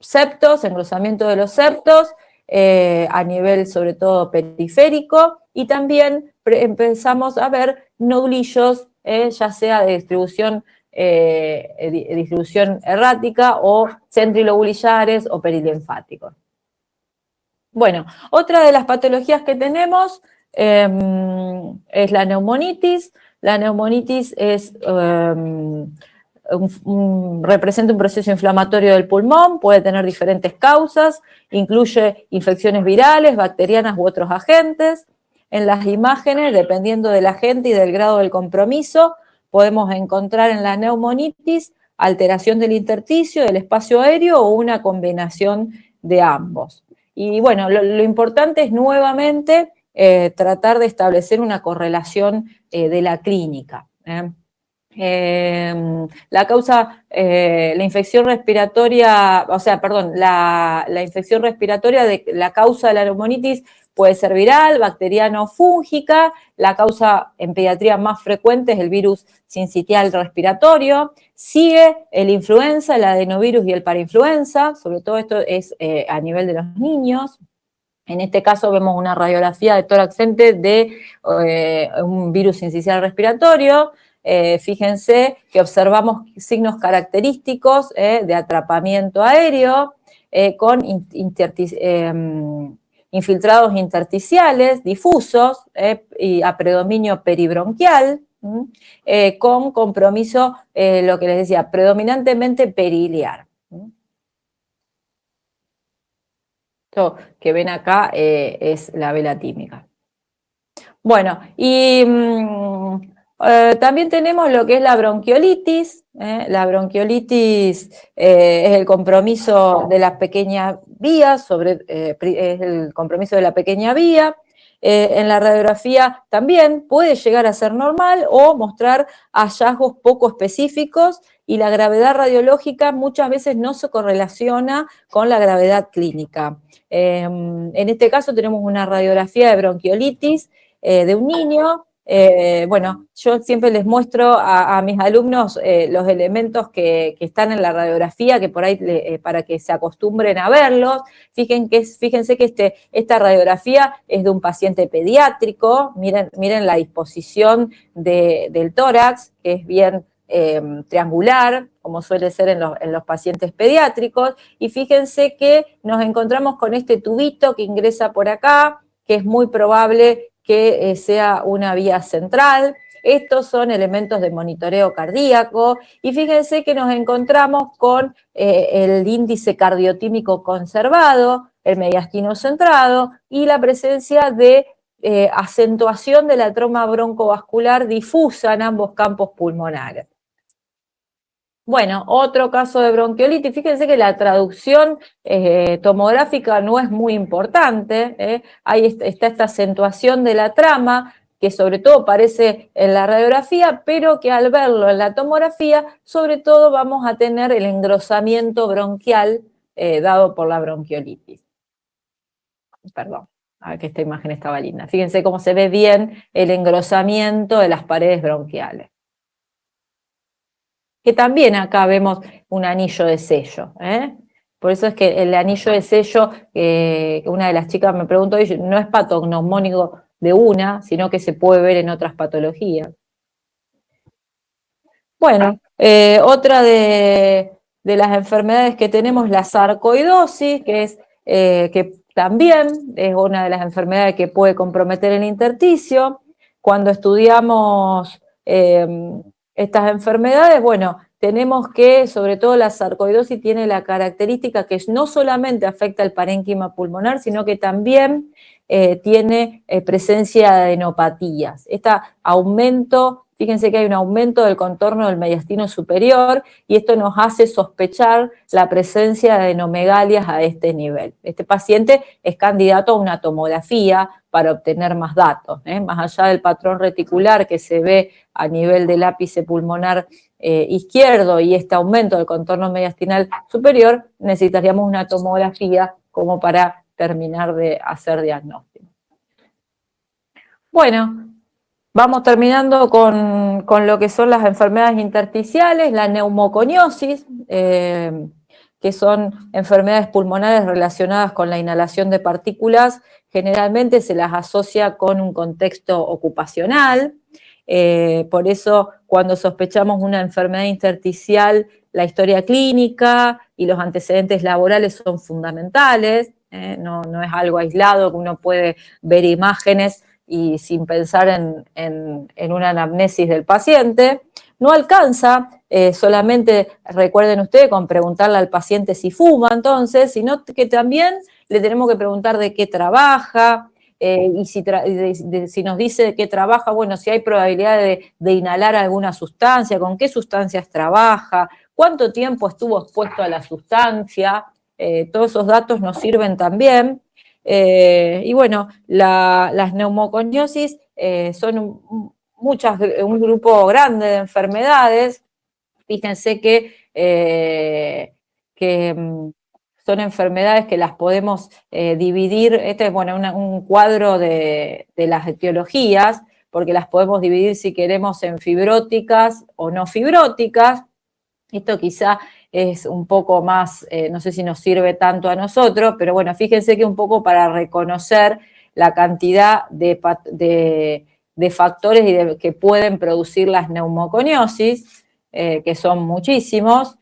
septos, engrosamiento de los septos, a nivel sobre todo periférico, y también empezamos a ver nodulillos, ya sea de distribución distribución errática, o centrilobulillares o perilinfáticos. Bueno, otra de las patologías que tenemos es la neumonitis. La neumonitis representa un proceso inflamatorio del pulmón, puede tener diferentes causas, incluye infecciones virales, bacterianas u otros agentes. En las imágenes, dependiendo del agente y del grado del compromiso, podemos encontrar en la neumonitis alteración del intersticio, del espacio aéreo o una combinación de ambos. Y bueno, lo importante es nuevamente tratar de establecer una correlación de la clínica. La causa, la infección respiratoria, la infección respiratoria, la causa de la neumonitis puede ser viral, bacteriana o fúngica. La causa en pediatría más frecuente es el virus sincitial respiratorio. Sigue el influenza, el adenovirus y el parainfluenza, sobre todo esto es a nivel de los niños. En este caso vemos una radiografía de tórax de un virus sincicial respiratorio. Fíjense que observamos signos característicos de atrapamiento aéreo con infiltrados intersticiales difusos y a predominio peribronquial, con compromiso, lo que les decía, predominantemente periliar. Esto que ven acá es la vela tímica. Bueno, y también tenemos lo que es la bronquiolitis. La bronquiolitis es el compromiso de la pequeña vía, es el compromiso de la pequeña vía. En la radiografía también puede llegar a ser normal o mostrar hallazgos poco específicos, y la gravedad radiológica muchas veces no se correlaciona con la gravedad clínica. En este caso tenemos una radiografía de bronquiolitis de un niño. Bueno, yo siempre les muestro a mis alumnos los elementos que están en la radiografía, que por ahí para que se acostumbren a verlos. Fíjense que esta radiografía es de un paciente pediátrico. Miren la disposición del tórax, que es bien triangular, como suele ser en los pacientes pediátricos, y fíjense que nos encontramos con este tubito que ingresa por acá, que es muy probable que sea una vía central. Estos son elementos de monitoreo cardíaco, y fíjense que nos encontramos con el índice cardiotímico conservado, el mediastino centrado, y la presencia de acentuación de la tromba broncovascular difusa en ambos campos pulmonares. Bueno, otro caso de bronquiolitis. Fíjense que la traducción tomográfica no es muy importante. Ahí está esta acentuación de la trama, que sobre todo aparece en la radiografía, pero que al verlo en la tomografía, sobre todo vamos a tener el engrosamiento bronquial dado por la bronquiolitis. Perdón, a ver que esta imagen estaba linda. Fíjense cómo se ve bien el engrosamiento de las paredes bronquiales. Que también acá vemos un anillo de sello. Por eso es que el anillo de sello, una de las chicas me preguntó, no es patognomónico de una, sino que se puede ver en otras patologías. Bueno, otra de las enfermedades que tenemos, la sarcoidosis, que también es una de las enfermedades que puede comprometer el intersticio. Cuando estudiamos estas enfermedades, bueno, tenemos que, sobre todo la sarcoidosis tiene la característica que no solamente afecta el parénquima pulmonar, sino que también tiene presencia de adenopatías. Fíjense que hay un aumento del contorno del mediastino superior, y esto nos hace sospechar la presencia de adenomegalias a este nivel. Este paciente es candidato a una tomografía para obtener más datos, más allá del patrón reticular que se ve a nivel del ápice pulmonar izquierdo y este aumento del contorno mediastinal superior, necesitaríamos una tomografía como para terminar de hacer diagnóstico. Bueno, vamos terminando con lo que son las enfermedades intersticiales, la neumoconiosis, que son enfermedades pulmonares relacionadas con la inhalación de partículas. Generalmente se las asocia con un contexto ocupacional. Por eso, cuando sospechamos una enfermedad intersticial, la historia clínica y los antecedentes laborales son fundamentales, no es algo aislado que uno puede ver imágenes y sin pensar en una anamnesis del paciente. No alcanza solamente, recuerden ustedes, con preguntarle al paciente si fuma entonces, sino que también le tenemos que preguntar de qué trabaja, y si nos dice de qué trabaja, bueno, si hay probabilidad de inhalar alguna sustancia, con qué sustancias trabaja, cuánto tiempo estuvo expuesto a la sustancia, todos esos datos nos sirven también. Y bueno, las neumoconiosis son un grupo grande de enfermedades. Fíjense que son enfermedades que las podemos dividir. Este es bueno, un cuadro de las etiologías, porque las podemos dividir si queremos en fibróticas o no fibróticas. Esto quizá es un poco más, no sé si nos sirve tanto a nosotros, pero bueno, fíjense que un poco para reconocer la cantidad de factores que pueden producir las neumoconiosis, que son muchísimos.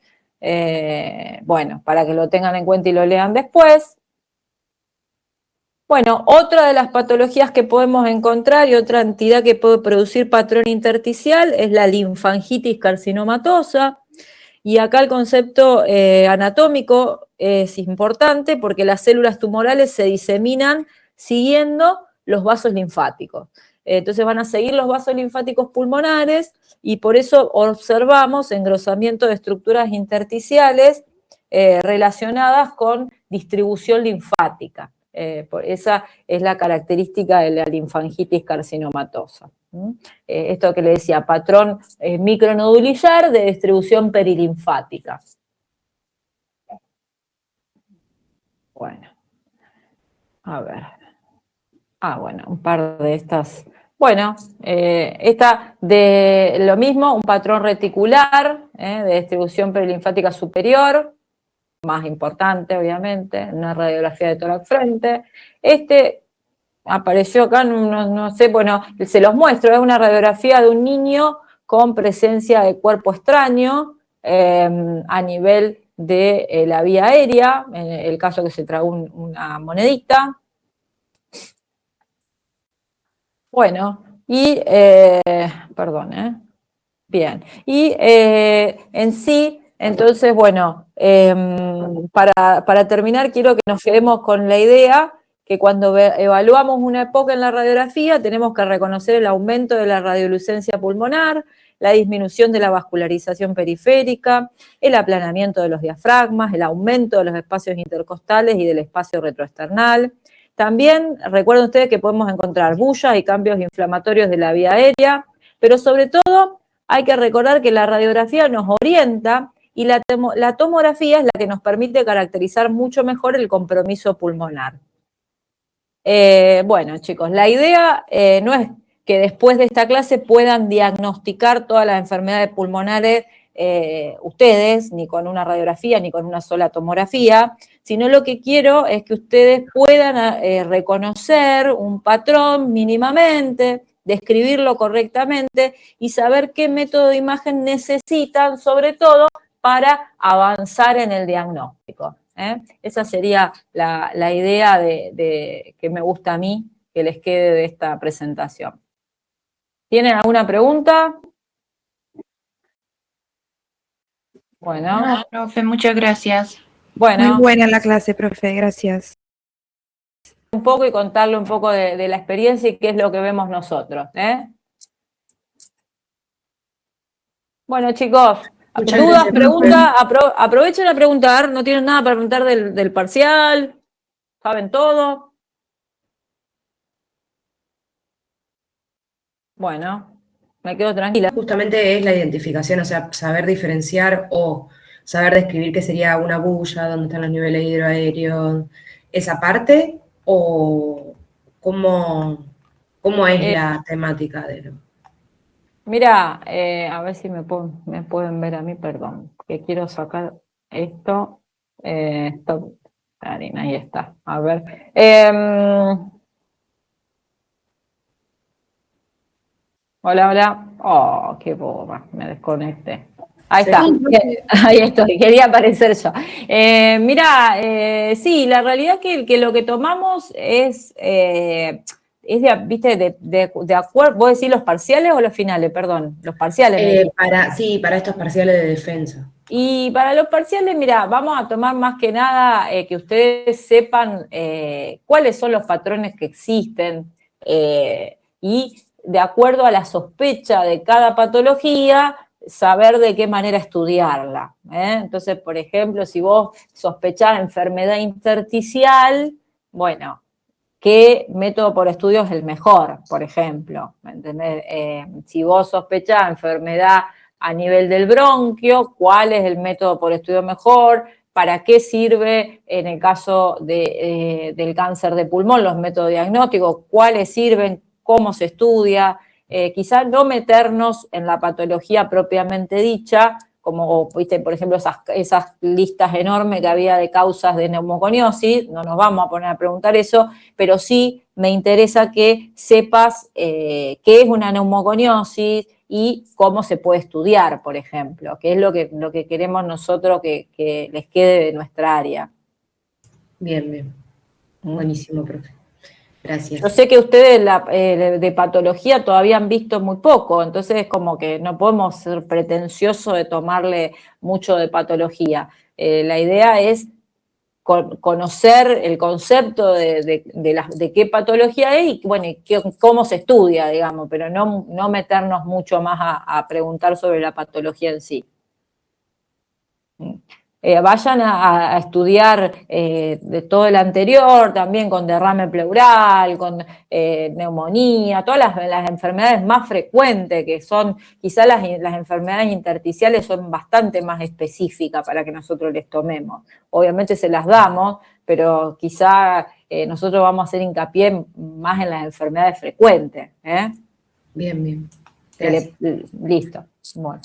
Bueno, para que lo tengan en cuenta y lo lean después. Bueno, otra de las patologías que podemos encontrar y otra entidad que puede producir patrón intersticial es la linfangitis carcinomatosa. Y acá el concepto anatómico es importante porque las células tumorales se diseminan siguiendo los vasos linfáticos. Entonces van a seguir los vasos linfáticos pulmonares y por eso observamos engrosamiento de estructuras intersticiales relacionadas con distribución linfática. Esa es la característica de la linfangitis carcinomatosa. Esto que le decía, patrón micronodulillar de distribución perilinfática. Bueno, a ver. Bueno, un par de estas. Bueno, esta de lo mismo, un patrón reticular de distribución perilinfática superior, más importante, obviamente, una radiografía de tórax frente. Este apareció acá, no sé, bueno, se los muestro, es una radiografía de un niño con presencia de cuerpo extraño a nivel de la vía aérea, en el caso que se tragó una monedita. Bueno, y, perdón, bien, y en sí, entonces, bueno, para terminar, quiero que nos quedemos con la idea que cuando evaluamos una época en la radiografía tenemos que reconocer el aumento de la radiolucencia pulmonar, la disminución de la vascularización periférica, el aplanamiento de los diafragmas, el aumento de los espacios intercostales y del espacio retroesternal. También recuerden ustedes que podemos encontrar bullas y cambios inflamatorios de la vía aérea, pero sobre todo hay que recordar que la radiografía nos orienta y la tomografía es la que nos permite caracterizar mucho mejor el compromiso pulmonar. Bueno, chicos, la idea no es que después de esta clase puedan diagnosticar todas las enfermedades pulmonares ustedes, ni con una radiografía, ni con una sola tomografía, sino lo que quiero es que ustedes puedan reconocer un patrón mínimamente, describirlo correctamente y saber qué método de imagen necesitan, sobre todo, para avanzar en el diagnóstico. Esa sería la idea que me gusta a mí que les quede de esta presentación. ¿Tienen alguna pregunta? Bueno. No, profe, muchas gracias. Bueno. Muy buena la clase, profe, gracias. Un poco y contarle un poco de la experiencia y qué es lo que vemos nosotros. Bueno, chicos, dudas, preguntas, aprovechen a preguntar, no tienen nada para preguntar del parcial, saben todo. Bueno, me quedo tranquila. Justamente es la identificación, o sea, saber diferenciar o saber describir qué sería una bulla, dónde están los niveles hidroaéreos, esa parte, o cómo es la temática de lo. Mira, a ver si me pueden ver a mí, perdón, que quiero sacar esto. Stop, Karina, ahí está. A ver. Hola, hola. Oh, qué boba, me desconecté. Ahí está, Sí. ahí estoy, quería aparecer yo. Mira, sí, la realidad que lo que tomamos viste, de acuerdo, ¿vos decís los parciales o los finales? Perdón, los parciales me dijiste. Sí, para estos parciales de defensa. Y para los parciales, mira, vamos a tomar más que nada que ustedes sepan cuáles son los patrones que existen y de acuerdo a la sospecha de cada patología, saber de qué manera estudiarla. Entonces, por ejemplo, si vos sospechás enfermedad intersticial, bueno, ¿qué método por estudio es el mejor, por ejemplo? ¿Me entendés? Si vos sospechás enfermedad a nivel del bronquio, ¿cuál es el método por estudio mejor? ¿Para qué sirve en el caso del cáncer de pulmón los métodos diagnósticos? ¿Cuáles sirven? ¿Cómo se estudia? Quizás no meternos en la patología propiamente dicha, como, viste, por ejemplo, esas listas enormes que había de causas de neumoconiosis, no nos vamos a poner a preguntar eso, pero sí me interesa que sepas qué es una neumoconiosis y cómo se puede estudiar, por ejemplo, que es lo que queremos nosotros que les quede de nuestra área. Bien, bien. Buenísimo, profe. Gracias. Yo sé que ustedes de patología todavía han visto muy poco, entonces es como que no podemos ser pretenciosos de tomarle mucho de patología. La idea es conocer el concepto de qué patología es y, bueno, y cómo se estudia, digamos, pero no meternos mucho más a preguntar sobre la patología en sí. Vayan a estudiar de todo el anterior, también con derrame pleural, con neumonía, todas las enfermedades más frecuentes, que son, quizás las enfermedades intersticiales son bastante más específicas para que nosotros les tomemos. Obviamente se las damos, pero quizá nosotros vamos a hacer hincapié más en las enfermedades frecuentes. Bien, bien. Gracias. Listo. Bueno.